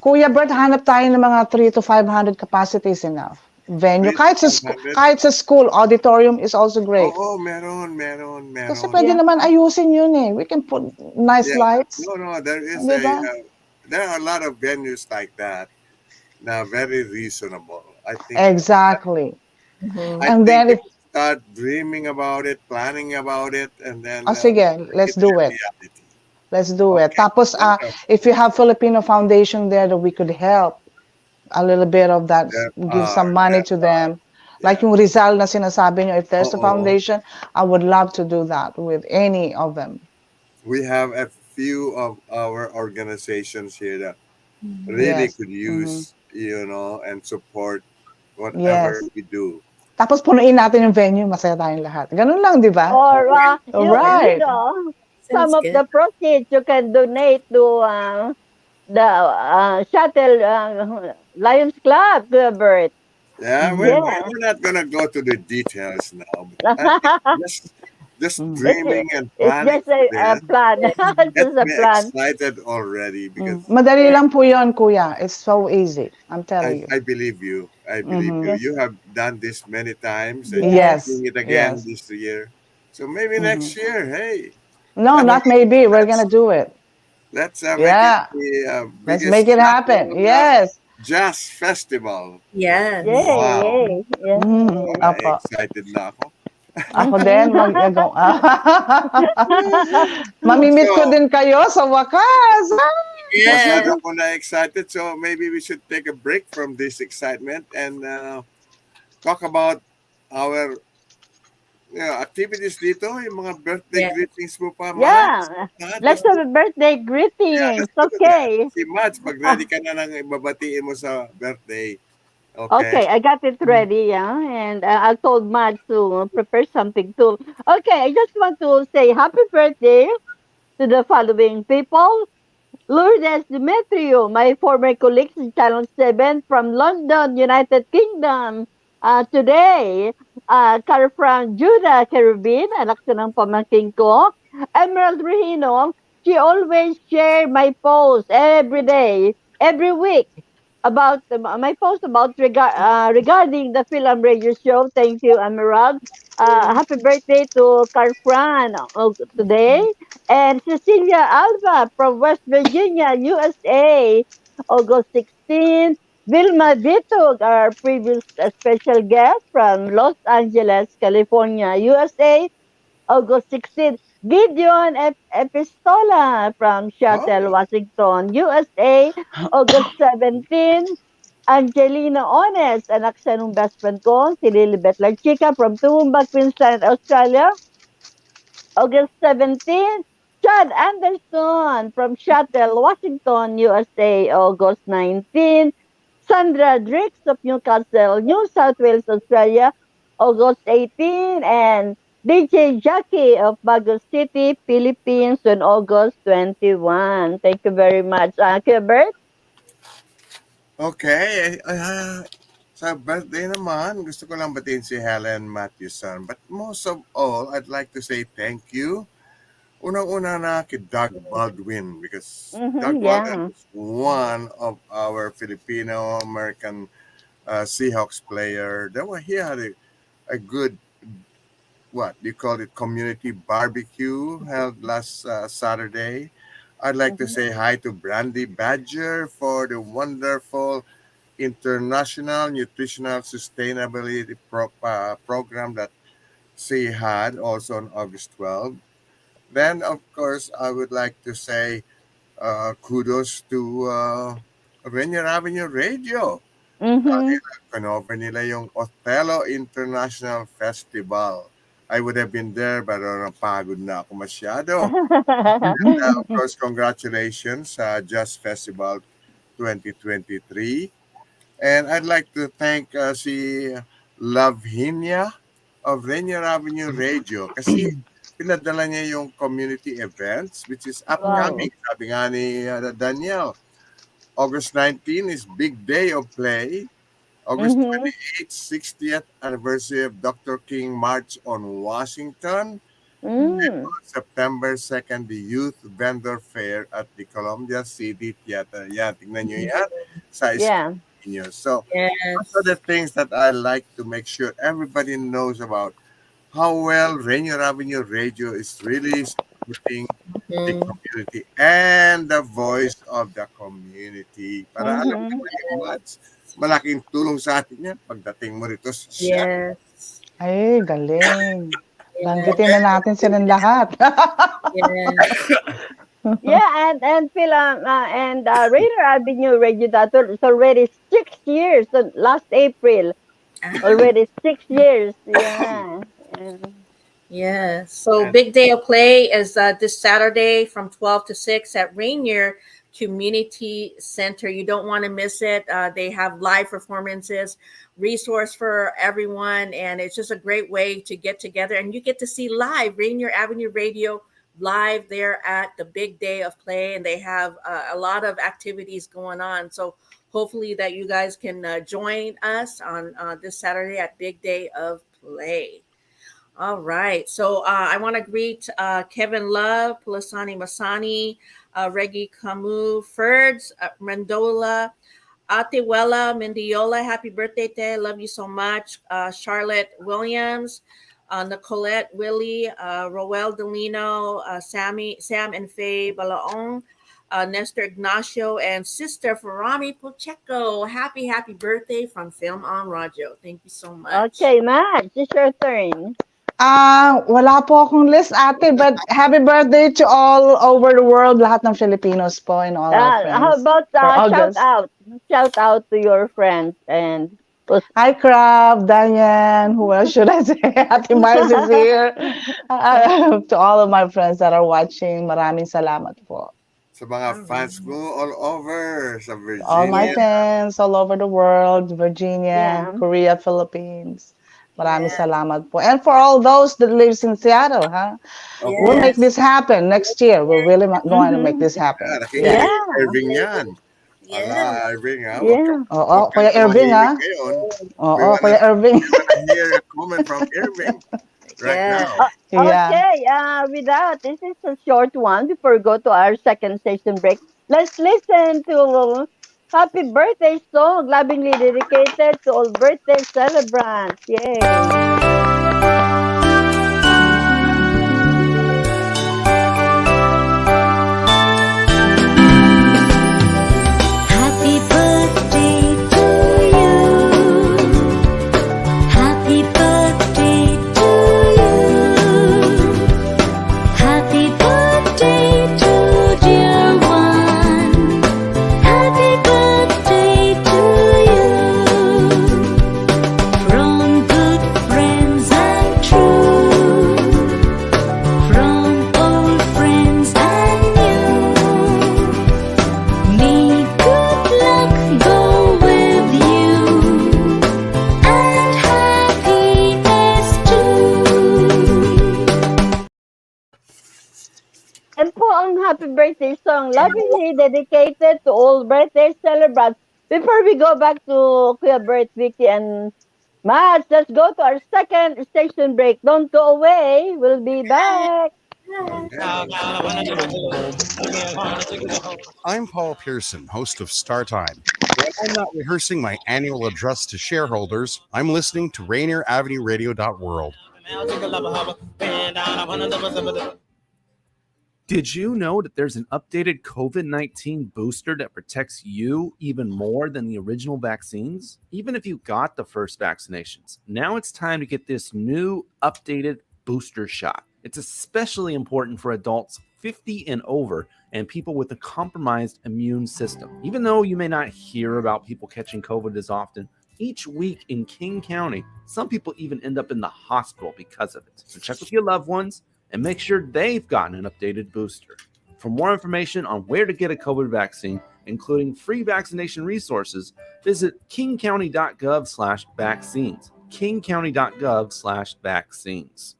Kuya Bert, hanap tayo ng mga 300 to 500 capacities enough. Venue. Kahit sa school, auditorium is also great. Oo, meron. Kasi pwede naman ayusin yun eh. We can put nice lights. No, there is Diba? there are a lot of venues like that na very reasonable. I think Exactly. I And think then if you start dreaming about it, planning about it, and then sige, let's do it. reality. Let's do it. Tapos, if you have Filipino Foundation there that we could help a little bit of that, give some money to them. Like yung Rizal na sinasabi nyo, if there's a foundation, I would love to do that with any of them. We have a few of our organizations here that really could use, and support whatever we do. Tapos punuin natin yung venue, masaya tayong lahat. Ganun lang, di ba? Or, Right. Some of the proceeds you can donate to the Shuttle Lions Club, Kuya Bert. Yeah, we're not gonna go to the details now. But just dreaming and planning. It's just a plan. It's just a plan. Excited already because Madali lang po yun, Kuya. It's so easy. I'm telling you. I believe you. I believe you. You have done this many times. And Yes. you're doing it again Yes. this year. So maybe next year, hey. No, not maybe. We're gonna do it. Let's make Yeah. it the Let's biggest make it happen. Yes. jazz festival. Yes. Wow. Apo. Excited na ako. Ako din. Mamimiss ko din kayo sa wakas. Masyado ako na excited. So maybe we should take a break from this excitement and talk about our activities dito, yung mga birthday greetings mo pa. Yeah. Let's have a birthday greetings. Okay. Si Madz, pag ready ka na nang ibabatiin mo sa birthday. Okay, I got it ready, and I told Madz to prepare something too. Okay, I just want to say happy birthday to the following people. Lourdes Demetrio, my former colleague in Channel 7 from London, United Kingdom. Today, Carfran Judah Caribbean, anak siya ng pamangking ko. Emerald Regino, she always share my post every day, every week, about my post about regarding the Fil-Am Radio Show. Thank you, Emerald. Happy birthday to Carfran today. And Cecilia Alva from West Virginia, USA, August 16. Vilma Vitug, our previous special guest from Los Angeles, California, USA, August 16. Gideon Epistola from Seattle, Washington, USA, August 17. Angelina Ones, anak siya nung best friend ko, si Lilibet Larchica from Toowoomba, Queensland, Australia, August 17. Chad Anderson from Seattle, Washington, USA, August 19. Sandra Drix of Newcastle, New South Wales, Australia, August 18. And DJ Jackie of Baguio City, Philippines, on August 21. Thank you very much. Kuya Bert? Okay. Sa birthday naman, gusto ko lang batiin si Helen Matthewson. But most of all, I'd like to say thank you. Unang-una na kay Doug Baldwin because Doug Baldwin is one of our Filipino-American Seahawks player. He had a good, what do you call it, community barbecue held last Saturday. I'd like to say hi to Brandy Badger for the wonderful International Nutritional Sustainability program that she had also on August 12. Then, of course, I would like to say kudos to Rainier Avenue Radio. Kanover nila yung Othello International Festival. I would have been there, pero napagod na ako masyado. And of course, congratulations sa Jazz Festival 2023. And I'd like to thank si Lavinia of Rainier Avenue Radio kasi pinadala niya yung community events which is upcoming. Sabi nga ni Daniel, August 19 is Big Day of Play. August 28th, 60th anniversary of Dr. King March on Washington. And on September 2nd, the Youth Vendor Fair at the Columbia City Theater. Yan, tingnan nyo yan sa inyo. So, those are the things that I like to make sure everybody knows about how well Rainier Avenue Radio is really supporting the community and the voice of the community. Para alam mo yung Madz, malaking tulong sa atin yan pagdating mo rito sa Yes. Ay, galing. Banggitin na natin silang lahat. Yeah, and Fil-Am and Rainier Avenue Radio it's already 6 years. Last April, already 6 years. Yeah. Yeah. So Big Day of Play is this Saturday from 12 to 6 at Rainier Community Center. You don't want to miss it. They have live performances, resource for everyone, and it's just a great way to get together. And you get to see live Rainier Avenue Radio live there at the Big Day of Play, and they have a lot of activities going on. So hopefully that you guys can join us on this Saturday at Big Day of Play. All right. So I want to greet Kevin Love, Pulasani Masani, Reggie Camus, Ferds, Mendola, Atewella, Mendiola. Happy birthday, Te. Love you so much. Charlotte Williams, Nicolette Willie, Roel Delino, Sam and Faye Balaong, Nestor Ignacio, and Sister Farami Pacheco. Happy birthday from Fil-Am Radio. Thank you so much. Okay, Madz, it's your turn. Wala po akong list, ate, but happy birthday to all over the world, lahat ng Filipinos po and all our friends. How about shout out to your friends and hi, Crab, Daniel, who else should I say? Ate Mars is here. To all of my friends that are watching, maraming salamat po. Sa mga fans ko all over, sa Virginia. All my fans all over the world, Virginia, Korea, Philippines. Maraming salamat po. And for all those that lives in Seattle, we'll make this happen next year. We're really going to make this happen. Irving yan. Irving, ha? Oo, Kuya Irving, ha? Oo, Kuya Irving. Hear a comment from Irving right now. Okay, with that, this is a short one before we go to our second station break. Let's listen to Happy Birthday song, lovingly dedicated to all birthday celebrants. Yay! Happy birthday song, lovingly dedicated to all birthday celebrants. Before we go back to Kuya Bert, Vicky, and Madz, let's go to our second station break. Don't go away. We'll be back. I'm Paul Pearson, host of Star Time. When I'm not rehearsing my annual address to shareholders, I'm listening to Rainier Avenue Radio.world. Did you know that there's an updated COVID-19 booster that protects you even more than the original vaccines? Even if you got the first vaccinations, now it's time to get this new updated booster shot. It's especially important for adults 50 and over and people with a compromised immune system. Even though you may not hear about people catching COVID as often, each week in King County. Some people even end up in the hospital because of it. So check with your loved ones and make sure they've gotten an updated booster. For more information on where to get a COVID vaccine, including free vaccination resources, visit kingcounty.gov/vaccines. kingcounty.gov/vaccines.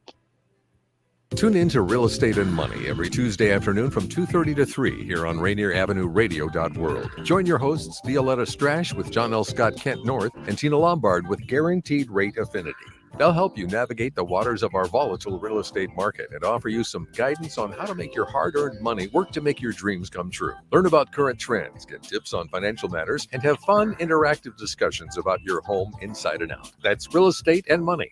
Tune in to Real Estate and Money every Tuesday afternoon from 2:30 to 3 here on Rainier Avenue Radio.world. Join your hosts Violetta Strash with John L. Scott Kent North and Tina Lombard with Guaranteed Rate Affinity. They'll help you navigate the waters of our volatile real estate market and offer you some guidance on how to make your hard-earned money work to make your dreams come true. Learn about current trends, get tips on financial matters, and have fun, interactive discussions about your home inside and out. That's Real Estate and Money.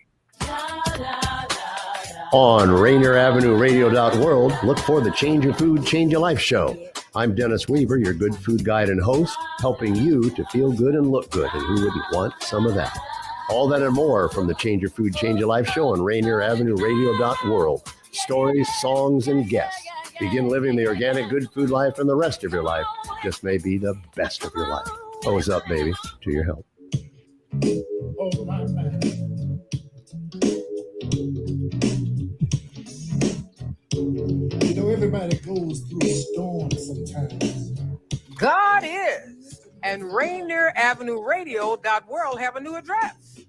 On Rainier Avenue Radio.world, look for the Change Your Food, Change Your Life show. I'm Dennis Weaver, your good food guide and host, helping you to feel good and look good, and who wouldn't want some of that? All that and more from the Change Your Food, Change Your Life show on Rainier Avenue Radio.world. Stories, songs, and guests. Begin living the organic good food life, and the rest of your life just may be the best of your life. Oh, what's up, baby? To your help. Oh, my man. You know, everybody goes through a storm sometimes. God is, and Rainier Avenue Radio.world have a new address.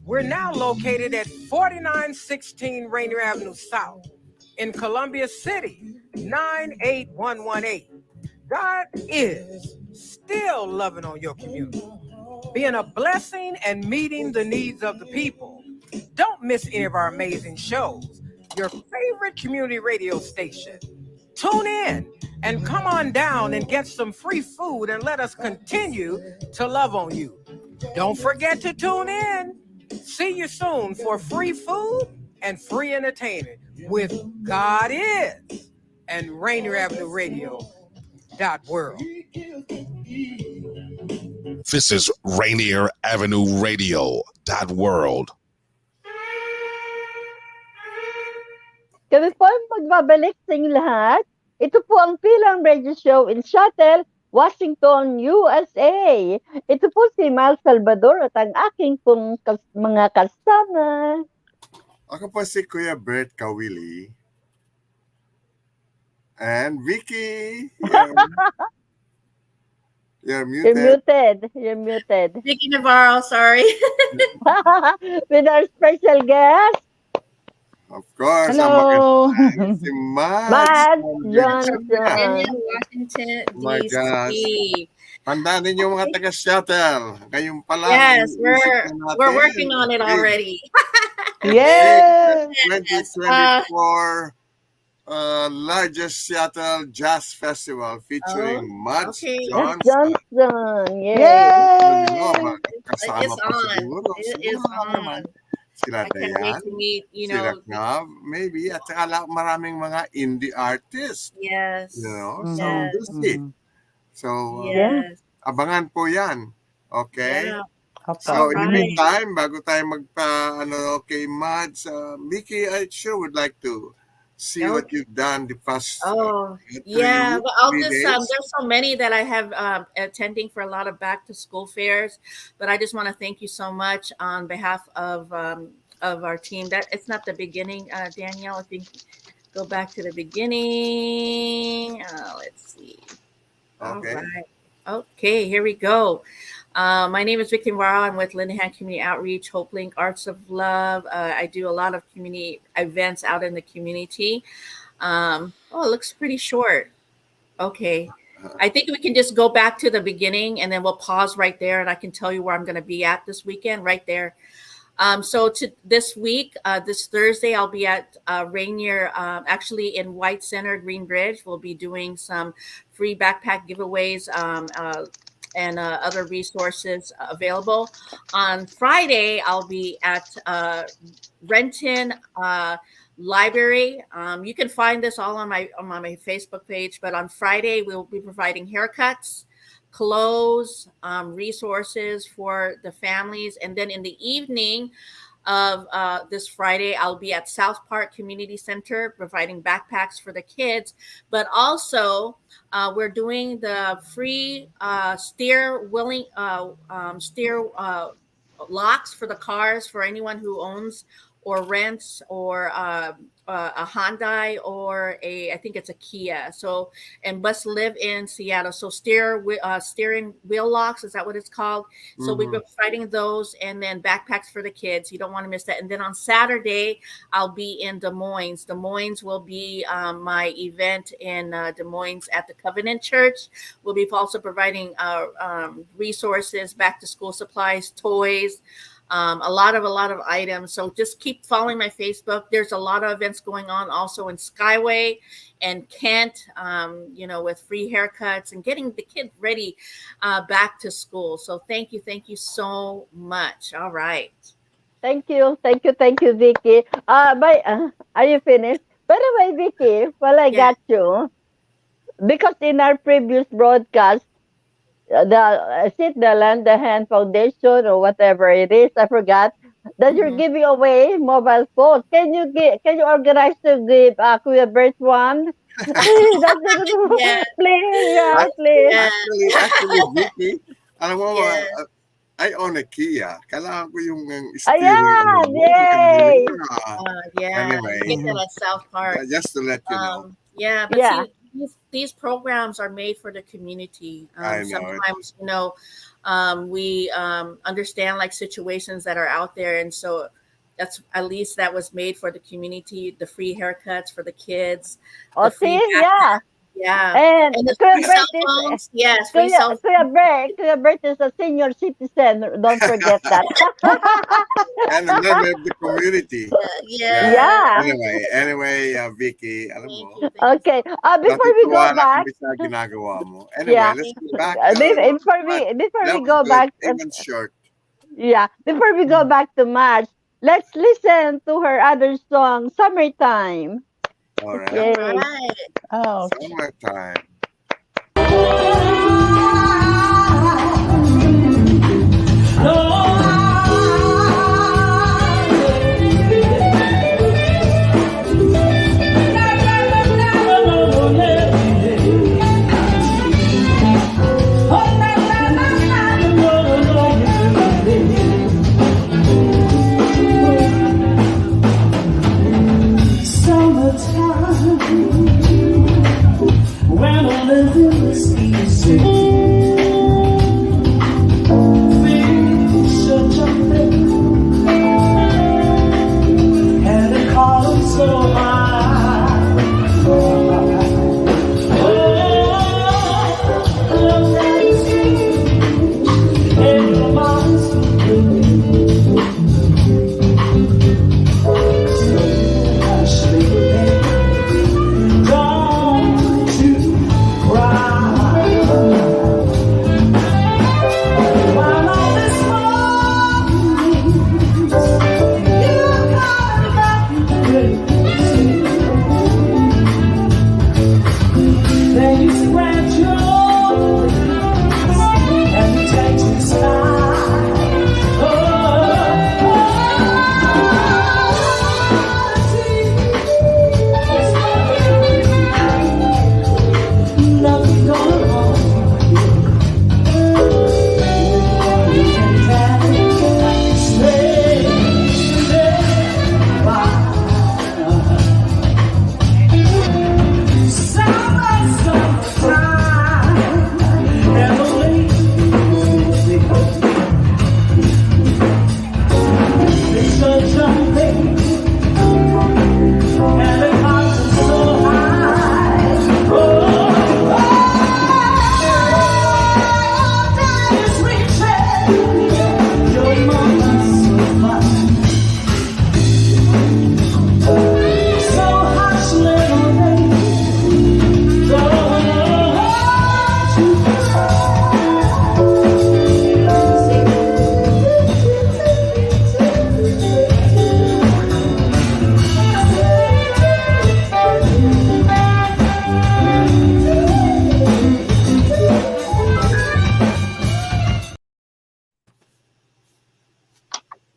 We're now located at 4916 Rainier Avenue South in Columbia City, 98118. God is still loving on your community, being a blessing and meeting the needs of the people. Don't miss any of our amazing shows. Your favorite community radio station. Tune in and come on down and get some free food and let us continue to love on you. Don't forget to tune in. See you soon for free food and free entertainment with God is and Rainier Avenue Radio.world. This is Rainier Avenue Radio.world. Kami po ang magbabalik sa inyong lahat. Ito po ang Fil-Am Radio Show in Seattle, Washington, USA. Ito po si Salvador at ang aking pong mga kasama. Ako po si Kuya Bert Kawili. And Vicky. You're muted. You're muted. Vicky Navarro, sorry. With our special guest. Of course. Hello. Si Madz Johnson. Washington, Oh my D.C. gosh. Tandaan ninyo mga taga-Seattle. Kayong pala. Yes, we're working on it already. Yes. 2024 largest Seattle Jazz Festival featuring Madz Johnson. Yay! Kasama po siguro. It is on. Sila Dayan, sila Knav, maybe, at saka maraming mga indie artists. Yes. You know, so Yes. we'll see. So, Yes. abangan po yan. Okay? Yeah. So, in the Alright. meantime, bago tayo kay Madz, Vicky, I sure would like to see what you've done the past Yeah, but I'll 3 just days. there's so many that I have attending for a lot of back to school fairs, but I just want to thank you so much on behalf of our team. That it's not the beginning, Danielle. I think go back to the beginning. Let's see. Okay. All right. Okay, here we go. My name is Vicky Navarro. I'm with Lindenham Community Outreach, Hopelink, Arts of Love. I do a lot of community events out in the community. It looks pretty short. Okay. I think we can just go back to the beginning and then we'll pause right there and I can tell you where I'm going to be at this weekend right there. So to this week, this Thursday, I'll be at Rainier, actually in White Center, Green Bridge. We'll be doing some free backpack giveaways and other resources available. On Friday, I'll be at Renton Library. You can find this all on my Facebook page, but on Friday, we'll be providing haircuts, clothes, resources for the families. And then in the evening of this Friday, I'll be at South Park Community Center providing backpacks for the kids, but also we're doing the free steer locks for the cars for anyone who owns or rents or a Hyundai or I think it's a Kia. So, and must live in Seattle. So steering wheel locks, is that what it's called? So we've been providing those, and then backpacks for the kids. You don't want to miss that. And then on Saturday, I'll be in Des Moines. Des Moines will be my event in Des Moines at the Covenant Church. We'll be also providing resources, back to school supplies, toys, a lot of items. So just keep following my Facebook. There's a lot of events going on also in Skyway and Kent, with free haircuts and getting the kids ready back to school. So thank you so much. All right. Thank you, Vicky. Are you finished? By the way, Vicky, I got you, because in our previous broadcast, the Lend a Hand Foundation or whatever it is, I forgot, that you're giving away mobile phones. Can you organize to give Kuya Bert one? Yeah. Please. Actually, Vicky, alam mo, I own a Kia. Kailangan ko yung steering. Ayan! Yay! Anyway. Get that at South Park. Just to let you know. But see, these programs are made for the community. I know. Sometimes, we understand like situations that are out there. And so that's, at least that was made for the community, the free haircuts for the kids. Oh, see, yeah. Yeah. And the Kuya free cell Bert phones. Yes, free cell phones. Kuya Bert is a senior citizen. Don't forget that. And then with the community. Yeah. Anyway, Vicky, alam mo. Okay. Before we go back. Ginagawa mo. Anyway, let's go back. Before we go back. Even short. Yeah. Before we go back to Madz, let's listen to her other song, Summertime. All right. Okay. All right. Oh. Summertime. When I live in this easy, fish are jumping, and the columns so high. Look at the sea, and your mind's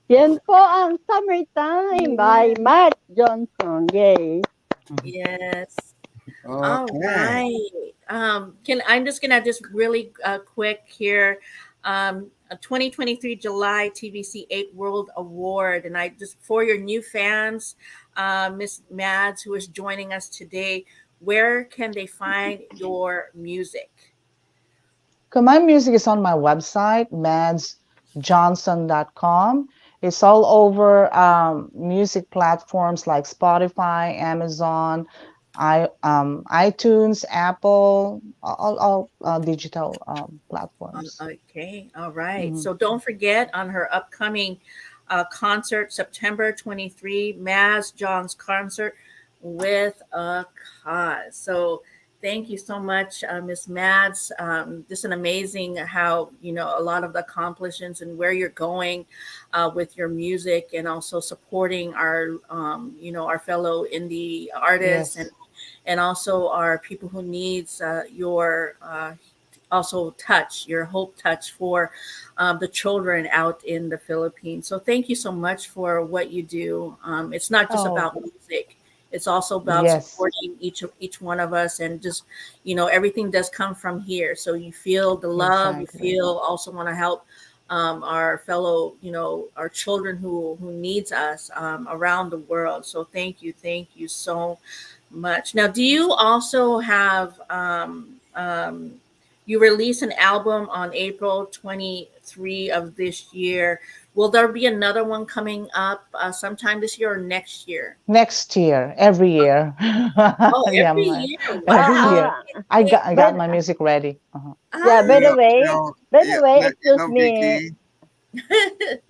Yan po ang Summertime by Madz Johnson. Yay. Yes. Okay. All right. I'm just gonna really quick here. A 2023 July TVC 8 World Award. And I just, for your new fans, Miss Madz, who is joining us today, where can they find your music? My music is on my website, madzjohnson.com. It's all over music platforms like Spotify, Amazon, iTunes, Apple, all digital platforms. Okay, all right. Mhm. So don't forget on her upcoming concert, September 23, Madz John's concert with a cause. So thank you so much, Miss Madz. Just an amazing how, you know, a lot of the accomplishments and where you're going with your music, and also supporting our, you know, our fellow indie artists, Yes. and also our people who needs your also touch, your hope touch for the children out in the Philippines. So thank you so much for what you do. It's not just Oh. about music. It's also about Yes. supporting each one of us, and just, you know, everything does come from here. So you feel the love, Exactly. you feel also want to help our fellow, you know, our children who needs us around the world. So thank you so much. Now, do you also have you released an album on April 23 of this year? Will there be another one coming up sometime this year or next year? Next year, every year. Oh, Yeah, every year. every Wow. year. I got But my music ready. Uh-huh. yeah, by the Ah, way, excuse me.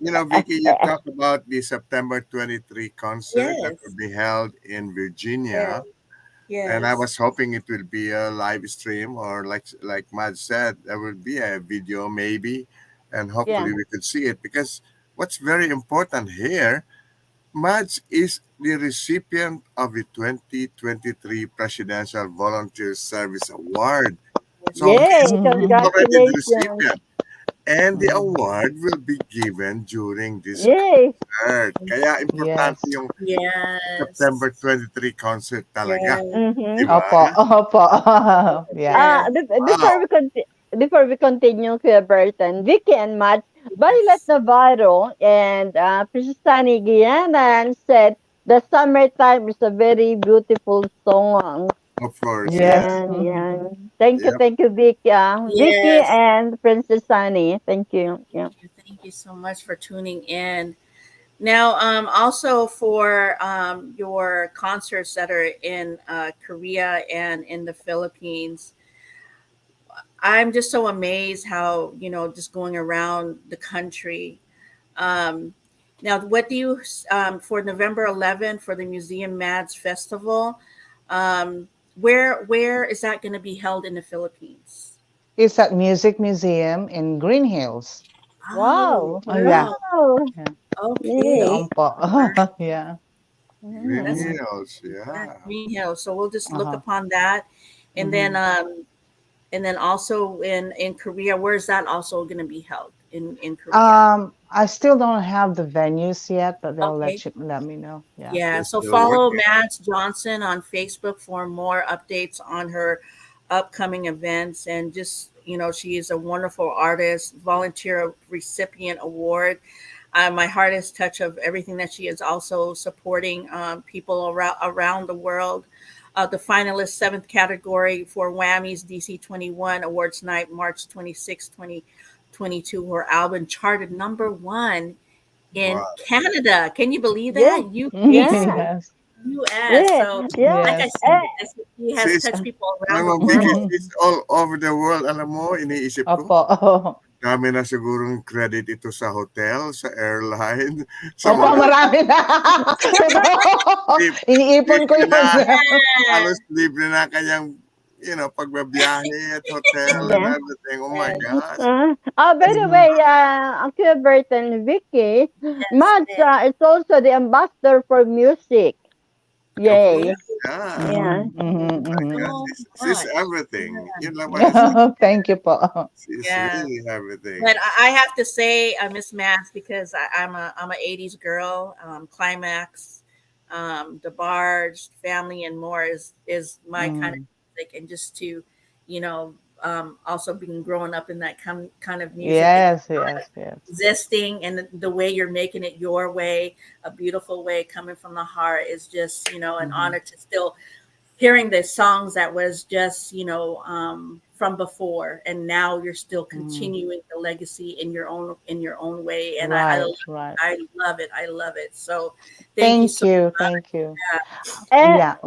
Vicky, Vicky, you talked about the September 23 concert that Yes. will be held in Virginia. And I Yes. was hoping it will be a live stream, or like Mad said, there will be a video maybe, and Yeah. hopefully we could see it, because what's very important here, Mads is the recipient of the 2023 Presidential Volunteer Service Award. So Yay, he's already the congratulations. recipient. And the award will be given during this Yay. concert. Kaya importante Yes. yung Yes. September 23 concert talaga. Yes. Mhm. Di ba? Opo. Yeah. Before we continue, Kuya Bert and Vicky and Matt, Violet Navarro and Princess Sunny Guiana said the summertime is a very beautiful song. Of course, Yes. yes. Yeah. Thank Yep. you, Vicky. Vicky Yes. and Princess Sunny. Thank you. Yeah. Thank you so much for tuning in. Now, also for your concerts that are in Korea and in the Philippines, I'm just so amazed how, you know, just going around the country. Um, Now, what do you, for November 11th for the Museum Madz Festival, where is that going to be held in the Philippines? It's at Music Museum in Green Hills. Wow. Oh, yeah. Wow. Yeah. Okay. Opo. Yeah. Green That's Hills, yeah. Green Hill. So we'll just look Uh-huh. upon that, and then also in Korea, where is that also going to be held in Korea? I still don't have the venues yet, but they'll Okay. let me know. Yeah. Yeah. We're So still follow working. Madz Johnson on Facebook for more updates on her upcoming events, and just, you know, she is a wonderful artist, volunteer recipient award. My heart is touched of everything that she is also supporting people around the world. The finalist seventh category for Whammy's DC 21 Awards Night, March 26, 2022. Her album charted #1 in Wow. Canada. Can you believe Yeah. that? UK, Yeah. Yes. US. Yeah. So, Yeah. like I Yes. said, she has Sis, touched people alam around mo, the Vicky, world. sis, all over the world, alam mo, iniisip ko, Opo. dami na sigurong credit ito sa hotel, sa airline, sa Opo, mga marami na. Iniipon ko libre yun. na, halos libre na kanyang, pagbabiyahe at hotel and Yeah. everything. Oh my gosh. By the way, Kuya Bert and Vicky, Matt is also the ambassador for music. Of Yay. course, yeah. Yeah. My God, So sis much. everything. Yun lang masasabi. Thank you po. Sis Yeah. really everything. But I have to say, Miss Madz, because I'm a '80s girl. Climax, The Barge, Family, and More is my kind of music, and just to, you know, also being growing up in that kind of music. Yes, and yes. existing and the way you're making it your way, a beautiful way coming from the heart is just, an honor to still hearing the songs that was just, from before, and now you're still continuing the legacy in your own way. And I love it. I love it. So thank you so much. Thank you. And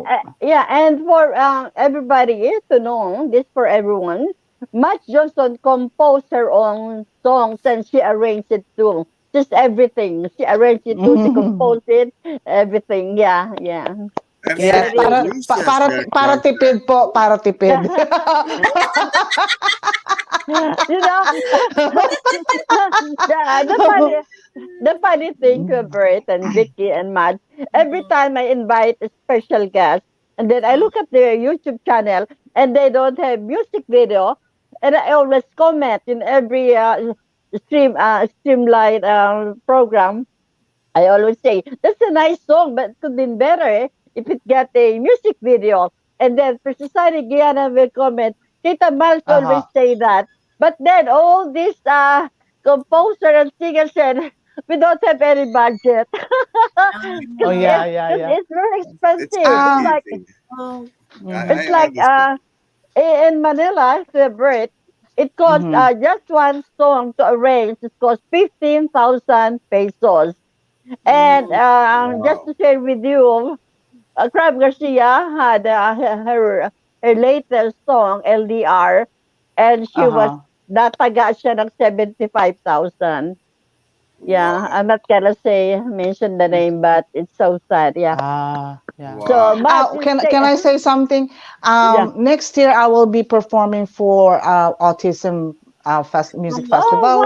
Yeah. and for everybody to know, this for everyone, Madz Johnson composed her own songs and she arranged it too. Just everything. She arranged it too, she composed it, everything. Yeah. Yes, para tipid po, para tipid. You know, the funny thing, Kuya Bert and Vicky and Madz, every time I invite a special guest, and then I look at their YouTube channel, and they don't have music video, and I always comment in every streamline program. I always say, that's a nice song, but it could be better if it got a music video. And then for Society Guyana will comment, Tita Mal's always say that. But then all these composer and singers said, we don't have any budget. It's very expensive. It's like in Manila, Bert, it costs just one song to arrange. It costs 15,000 pesos. And just to share with you, Crab Garcia had her latest song, LDR, and she was nataga siya ng 75,000. Yeah, I'm not gonna mention the name, but it's so sad. Yeah. So, can I say something? Next year I will be performing for Autism Music Festival.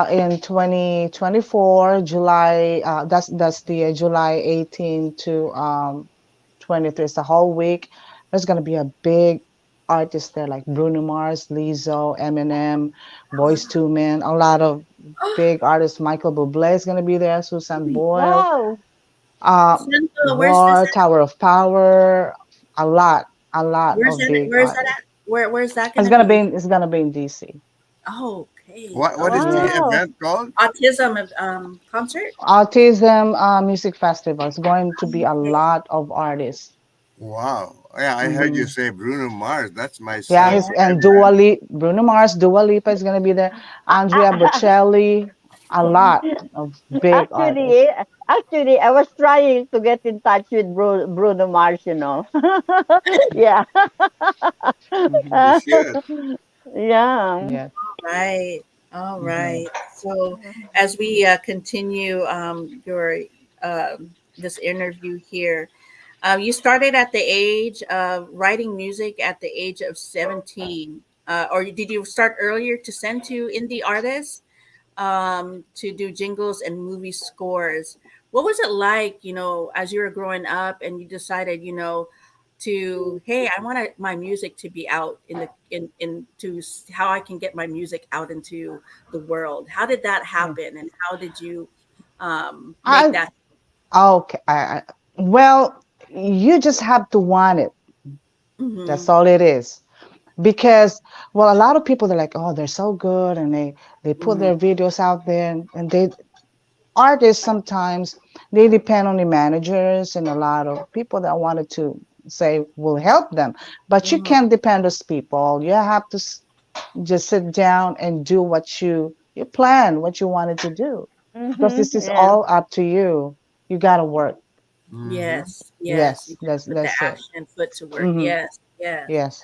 In 2024, July. That's the July 18 to 23. It's the whole week. There's gonna be a big artist there like Bruno Mars, Lizzo, Eminem, Boyz II Men, a lot of big artists. Michael Bublé is gonna be there. Susan Boyle. War, Tower of Power. A lot Where's of big. Where's that at? Where's that It's gonna be in DC. Oh, okay. What is the event called? Autism concert? Autism Music Festival. It's going to be a lot of artists. Wow. Yeah, I heard you say Bruno Mars. That's my son. Yeah, and Bruno Mars, Dua Lipa is going to be there. Andrea Bocelli, a lot of big artists. Actually, I was trying to get in touch with Bruno Mars, Yeah. Yeah. All right. So as we continue your this interview here, you started at the age of writing music at the age of 17, or did you start earlier to send to indie artists to do jingles and movie scores? What was it like, as you were growing up and you decided, hey, I want my music to be out into how I can get my music out into the world? How did that happen, and how did you make that? Okay, well, you just have to want it. That's all it is. Because, well, a lot of people, they're like, oh, they're so good, and they put their videos out there, and artists sometimes they depend on the managers and a lot of people that wanted to say will help them, but you can't depend on those people. You have to just sit down and do what you plan, what you wanted to do, because this is all up to you. You got to work. Yes. That's the action foot to work. Yes.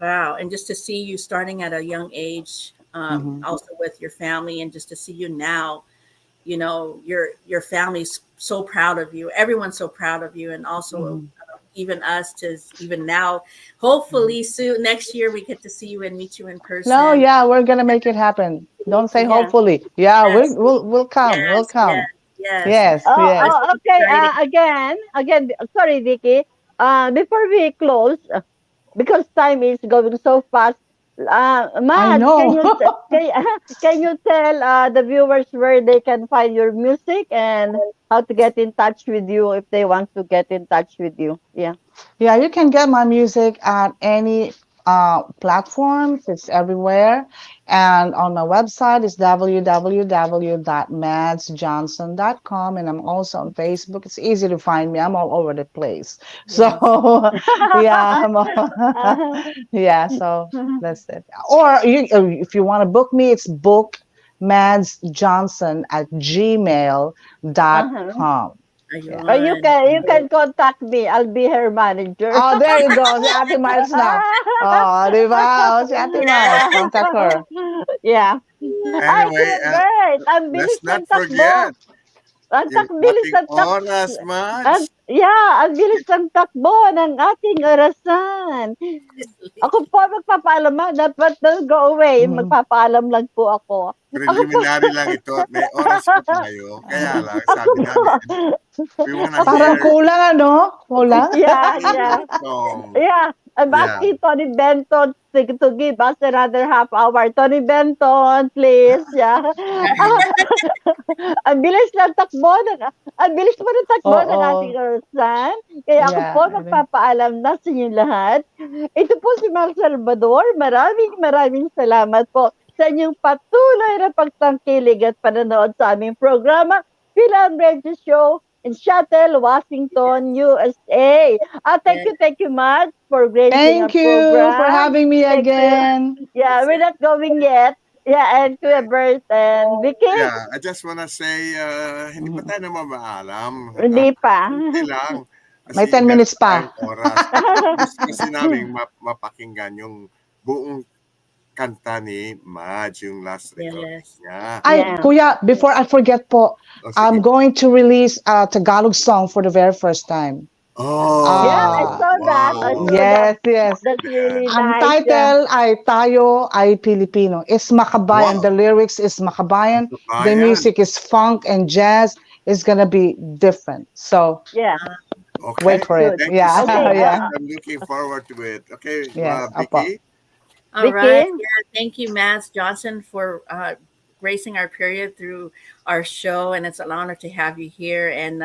Wow. And just to see you starting at a young age, also with your family, and just to see you now, your family's so proud of you. Everyone's so proud of you. And also even us to even now, hopefully soon next year, we get to see you and meet you in person. No, we're going to make it happen. Don't say hopefully. We'll come. We'll come. Yes. Okay. Again. Sorry, Vicky. Before we close, because time is going so fast. Madz, can you tell the viewers where they can find your music and how to get in touch with you if they want to get in touch with you? Yeah, you can get my music at any platforms. It's everywhere. And on my website is www.madzjohnson.com. And I'm also on Facebook. It's easy to find me. I'm all over the place. So, yeah. Yeah, so that's it. Or if you want to book me, it's book madzjohnson@gmail.com. Or you can contact me. I'll be her manager. Oh, there you go. Si Ate Miles na. Oh, di ba? Si Ate Miles. Contact her. Yeah. Anyway, Great. Ang let's bilis not ng takbo. forget Ang yung bilis ating ng takbo. oras, Mads. Ang bilis ng takbo ng ating orasan. Ako po magpapaalam. Dapat don't go away. Magpapaalam lang po ako. Preliminary lang ito at may oras pa tayo. Kaya lang, sabi namin, we wanna Parang hear kulang, ano? Kulang? Yeah. song. Yeah. I'm asking Tony Benton to give us another half hour. Tony Benton, please. Yeah. Ang bilis ng takbo. Ang bilis mo ng takbo ng ating orasan. Kaya ako po magpapaalam na sa inyo lahat. Ito po si Mar Salvador. Maraming salamat po sa inyong patuloy na pagtangkilig at panonood sa aming programa, Fil-Am Radio Show in Seattle, Washington, USA. Thank you, Madz, for gracing our program. Thank you for having me again. Yeah, we're not going yet. Yeah, and Kuya Bert and Vicky. Yeah, I just wanna say, hindi pa tayo naman maalam. Hindi pa. Hindi lang. May 10 minutes pa. Oras. Kasi namin mapakinggan yung buong kanta ni Madz, yung last record niya. Kuya, before I forget po, I'm going to release a Tagalog song for the very first time. Oh. Yeah, I saw that. Yes. That's really nice. Ang title ay Tayo ay Filipino. It's Makabayan. The lyrics is Makabayan. The music is funk and jazz. It's gonna be different. So Okay. wait for it. Thank you so much. I'm looking forward to it. Okay, Vicky. All right. Yeah, thank you, Madz Johnson, for gracing our period through our show, and it's an honor to have you here. And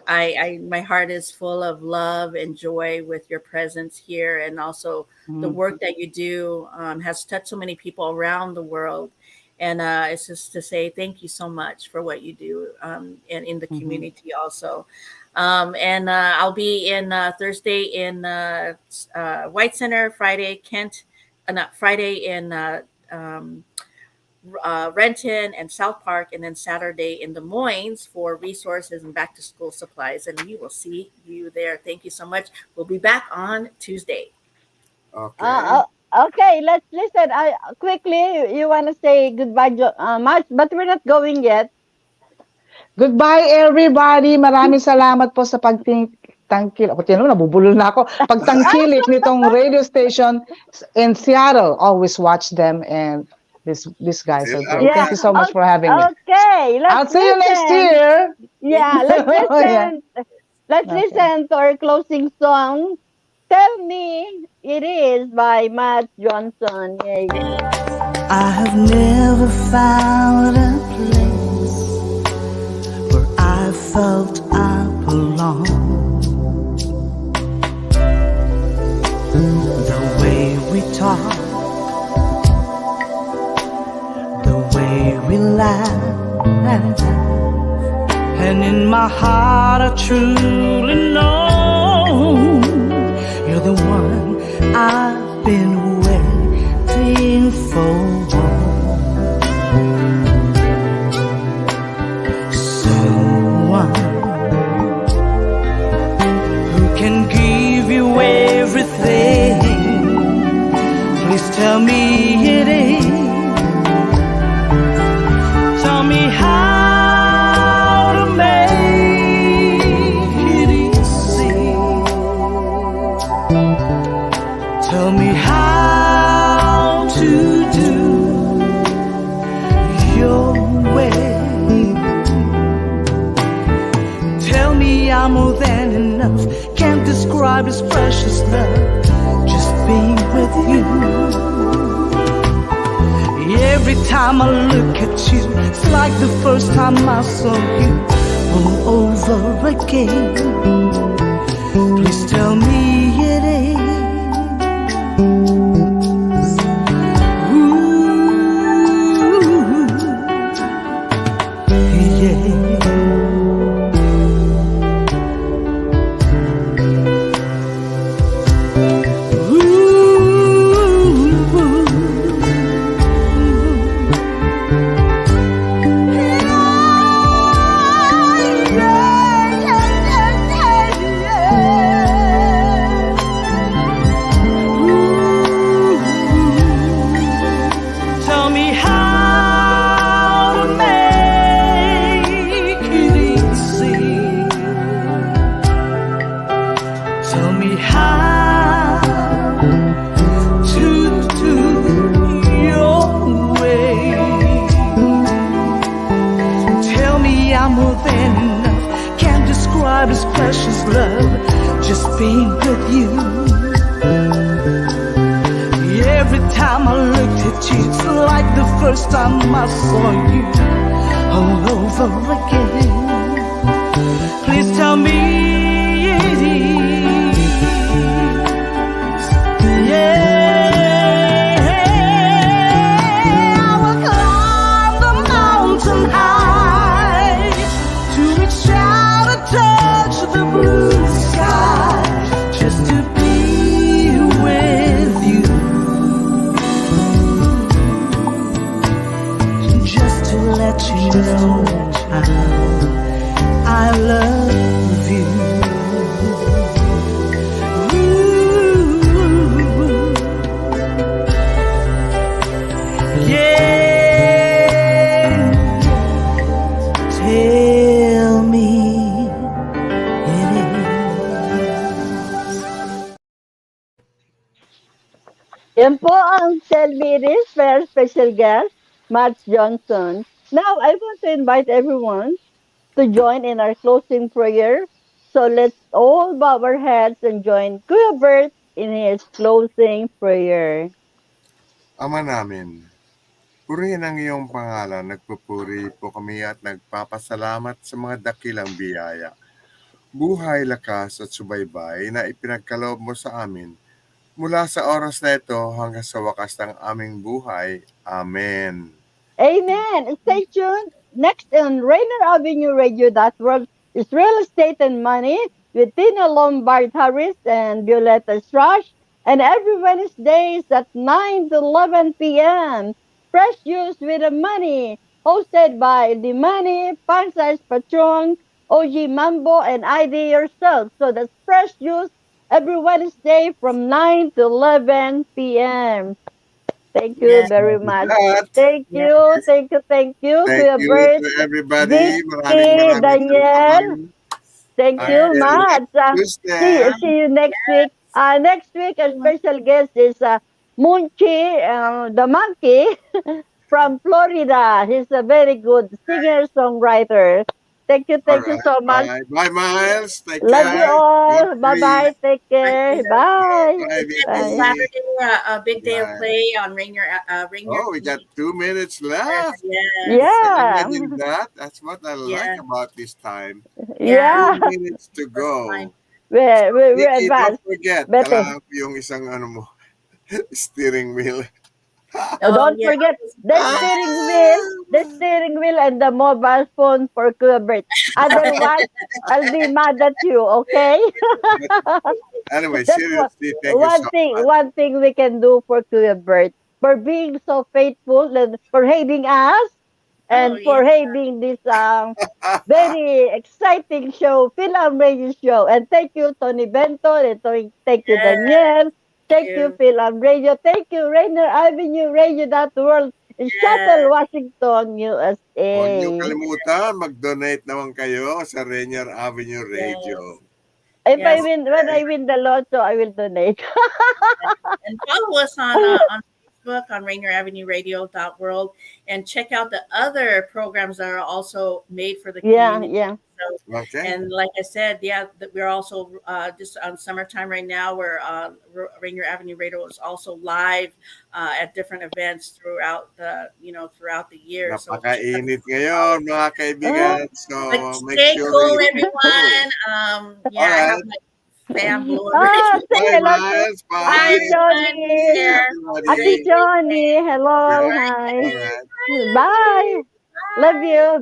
my heart is full of love and joy with your presence here, and also the work that you do has touched so many people around the world. And it's just to say thank you so much for what you do and in the community also. And I'll be in Thursday in White Center, Friday in Renton and South Park, and then Saturday in Des Moines for resources and back to school supplies. And we will see you there. Thank you so much. We'll be back on Tuesday. Okay, let's listen. Quickly, you want to say goodbye, Madz, but we're not going yet. Goodbye, everybody. Maraming salamat po sa pagtangkil. Ako tinanong, nabubulol na ako. Pagtangkilik nitong radio station in Seattle. Always watch them, and these guys are great. Thank you so much for having me. Okay, I'll see you next year. Yeah, let's listen. Let's listen to our closing song. Tell Me It Is by Madz Johnson. Yay. I have never found a place where I felt I belonged. The way we talk, the way we laugh, and in my heart I truly know you're the one I've been waiting for. Someone who can give you everything. Please tell me it is. Tell me how to make it easy. Tell me how to do your way. Tell me I'm more than enough. Can't describe this precious love. Just being with you. Every time I look at you, it's like the first time I saw you all over again. Please tell me it is. are more than enough. Can't describe His precious love, just being with you. Every time I looked at you, it's like the first time I saw you all over again. Please tell me it is. Yeah, I will climb the mountain high to reach out and touch the blue sky, just to be with you. Let you know I love you. Ooh. Yeah, tell me it is. Yan po ang Tell Me It Is, very special guest, Madz Johnson. Now, I want to invite everyone to join in our closing prayer. So let's all bow our heads and join Kuya Bert in his closing prayer. Ama namin, purihin ang iyong pangalan. Nagpupuri po kami at nagpapasalamat sa mga dakilang biyaya, buhay, lakas at subaybay na ipinagkaloob mo sa amin mula sa oras na ito hanggang sa wakas ng aming buhay. Amen. Amen. Stay tuned. Next on Rainier Avenue Radio World is Real Estate and Money with Tina Lombard Harris and Violetta Strash. And every Wednesdays at 9 to 11 p.m. Fresh Juice with the Money, hosted by The Money, Pansay's Patron, OG Mambo, and ID Yourself. So that's Fresh Juice every Wednesday from 9 to 11 p.m. Thank you very much. Thank you. Thank Kuya you Bert, to everybody. Vicky, Daniel. Thank you, Madz. See you next week. Next week, a special guest is Munchi, the monkey from Florida. He's a very good singer-songwriter. Thank you so much. Bye, Miles. Take Love care. you all. Bye-bye. Take care. Bye. Saturday, a big day of play on Rainier. Oh, we got 2 minutes left. Yeah. Imagine that. That's what I like about this time. Yeah. 2 minutes to go. We're Vicky, don't advanced. forget, Better. kailangan ko yung isang steering wheel. Don't forget the steering wheel and the mobile phone for Kuya Bert. Otherwise, I'll be mad at you, okay? Anyway, That's seriously, thank you so much. one thing we can do for Kuya Bert, for being so faithful and for having us and for having this very exciting show, Fil-Am Radio Show. And thank you, Tony Benton, and thank you, Daniel. Thank you, Fil-Am Radio. Thank you, Rainier Avenue Radio World in Seattle, Washington, USA. Huwag niyo kalimutan, mag-donate naman kayo sa Rainier Avenue Radio. If when I win the lotto, I will donate. And follow us on Facebook on RainierAvenueRadio.world and check out the other programs that are also made for the community. So, and like I said, we're also just on summertime right now, where Rainier Avenue Radio is also live at different events throughout the year. Napakainit ngayon, mga kaibigan. So stay cool, everyone. I have my fan blowing. Say hello to Bye, Ate Johnny. Hello. Hi. Bye. Love you.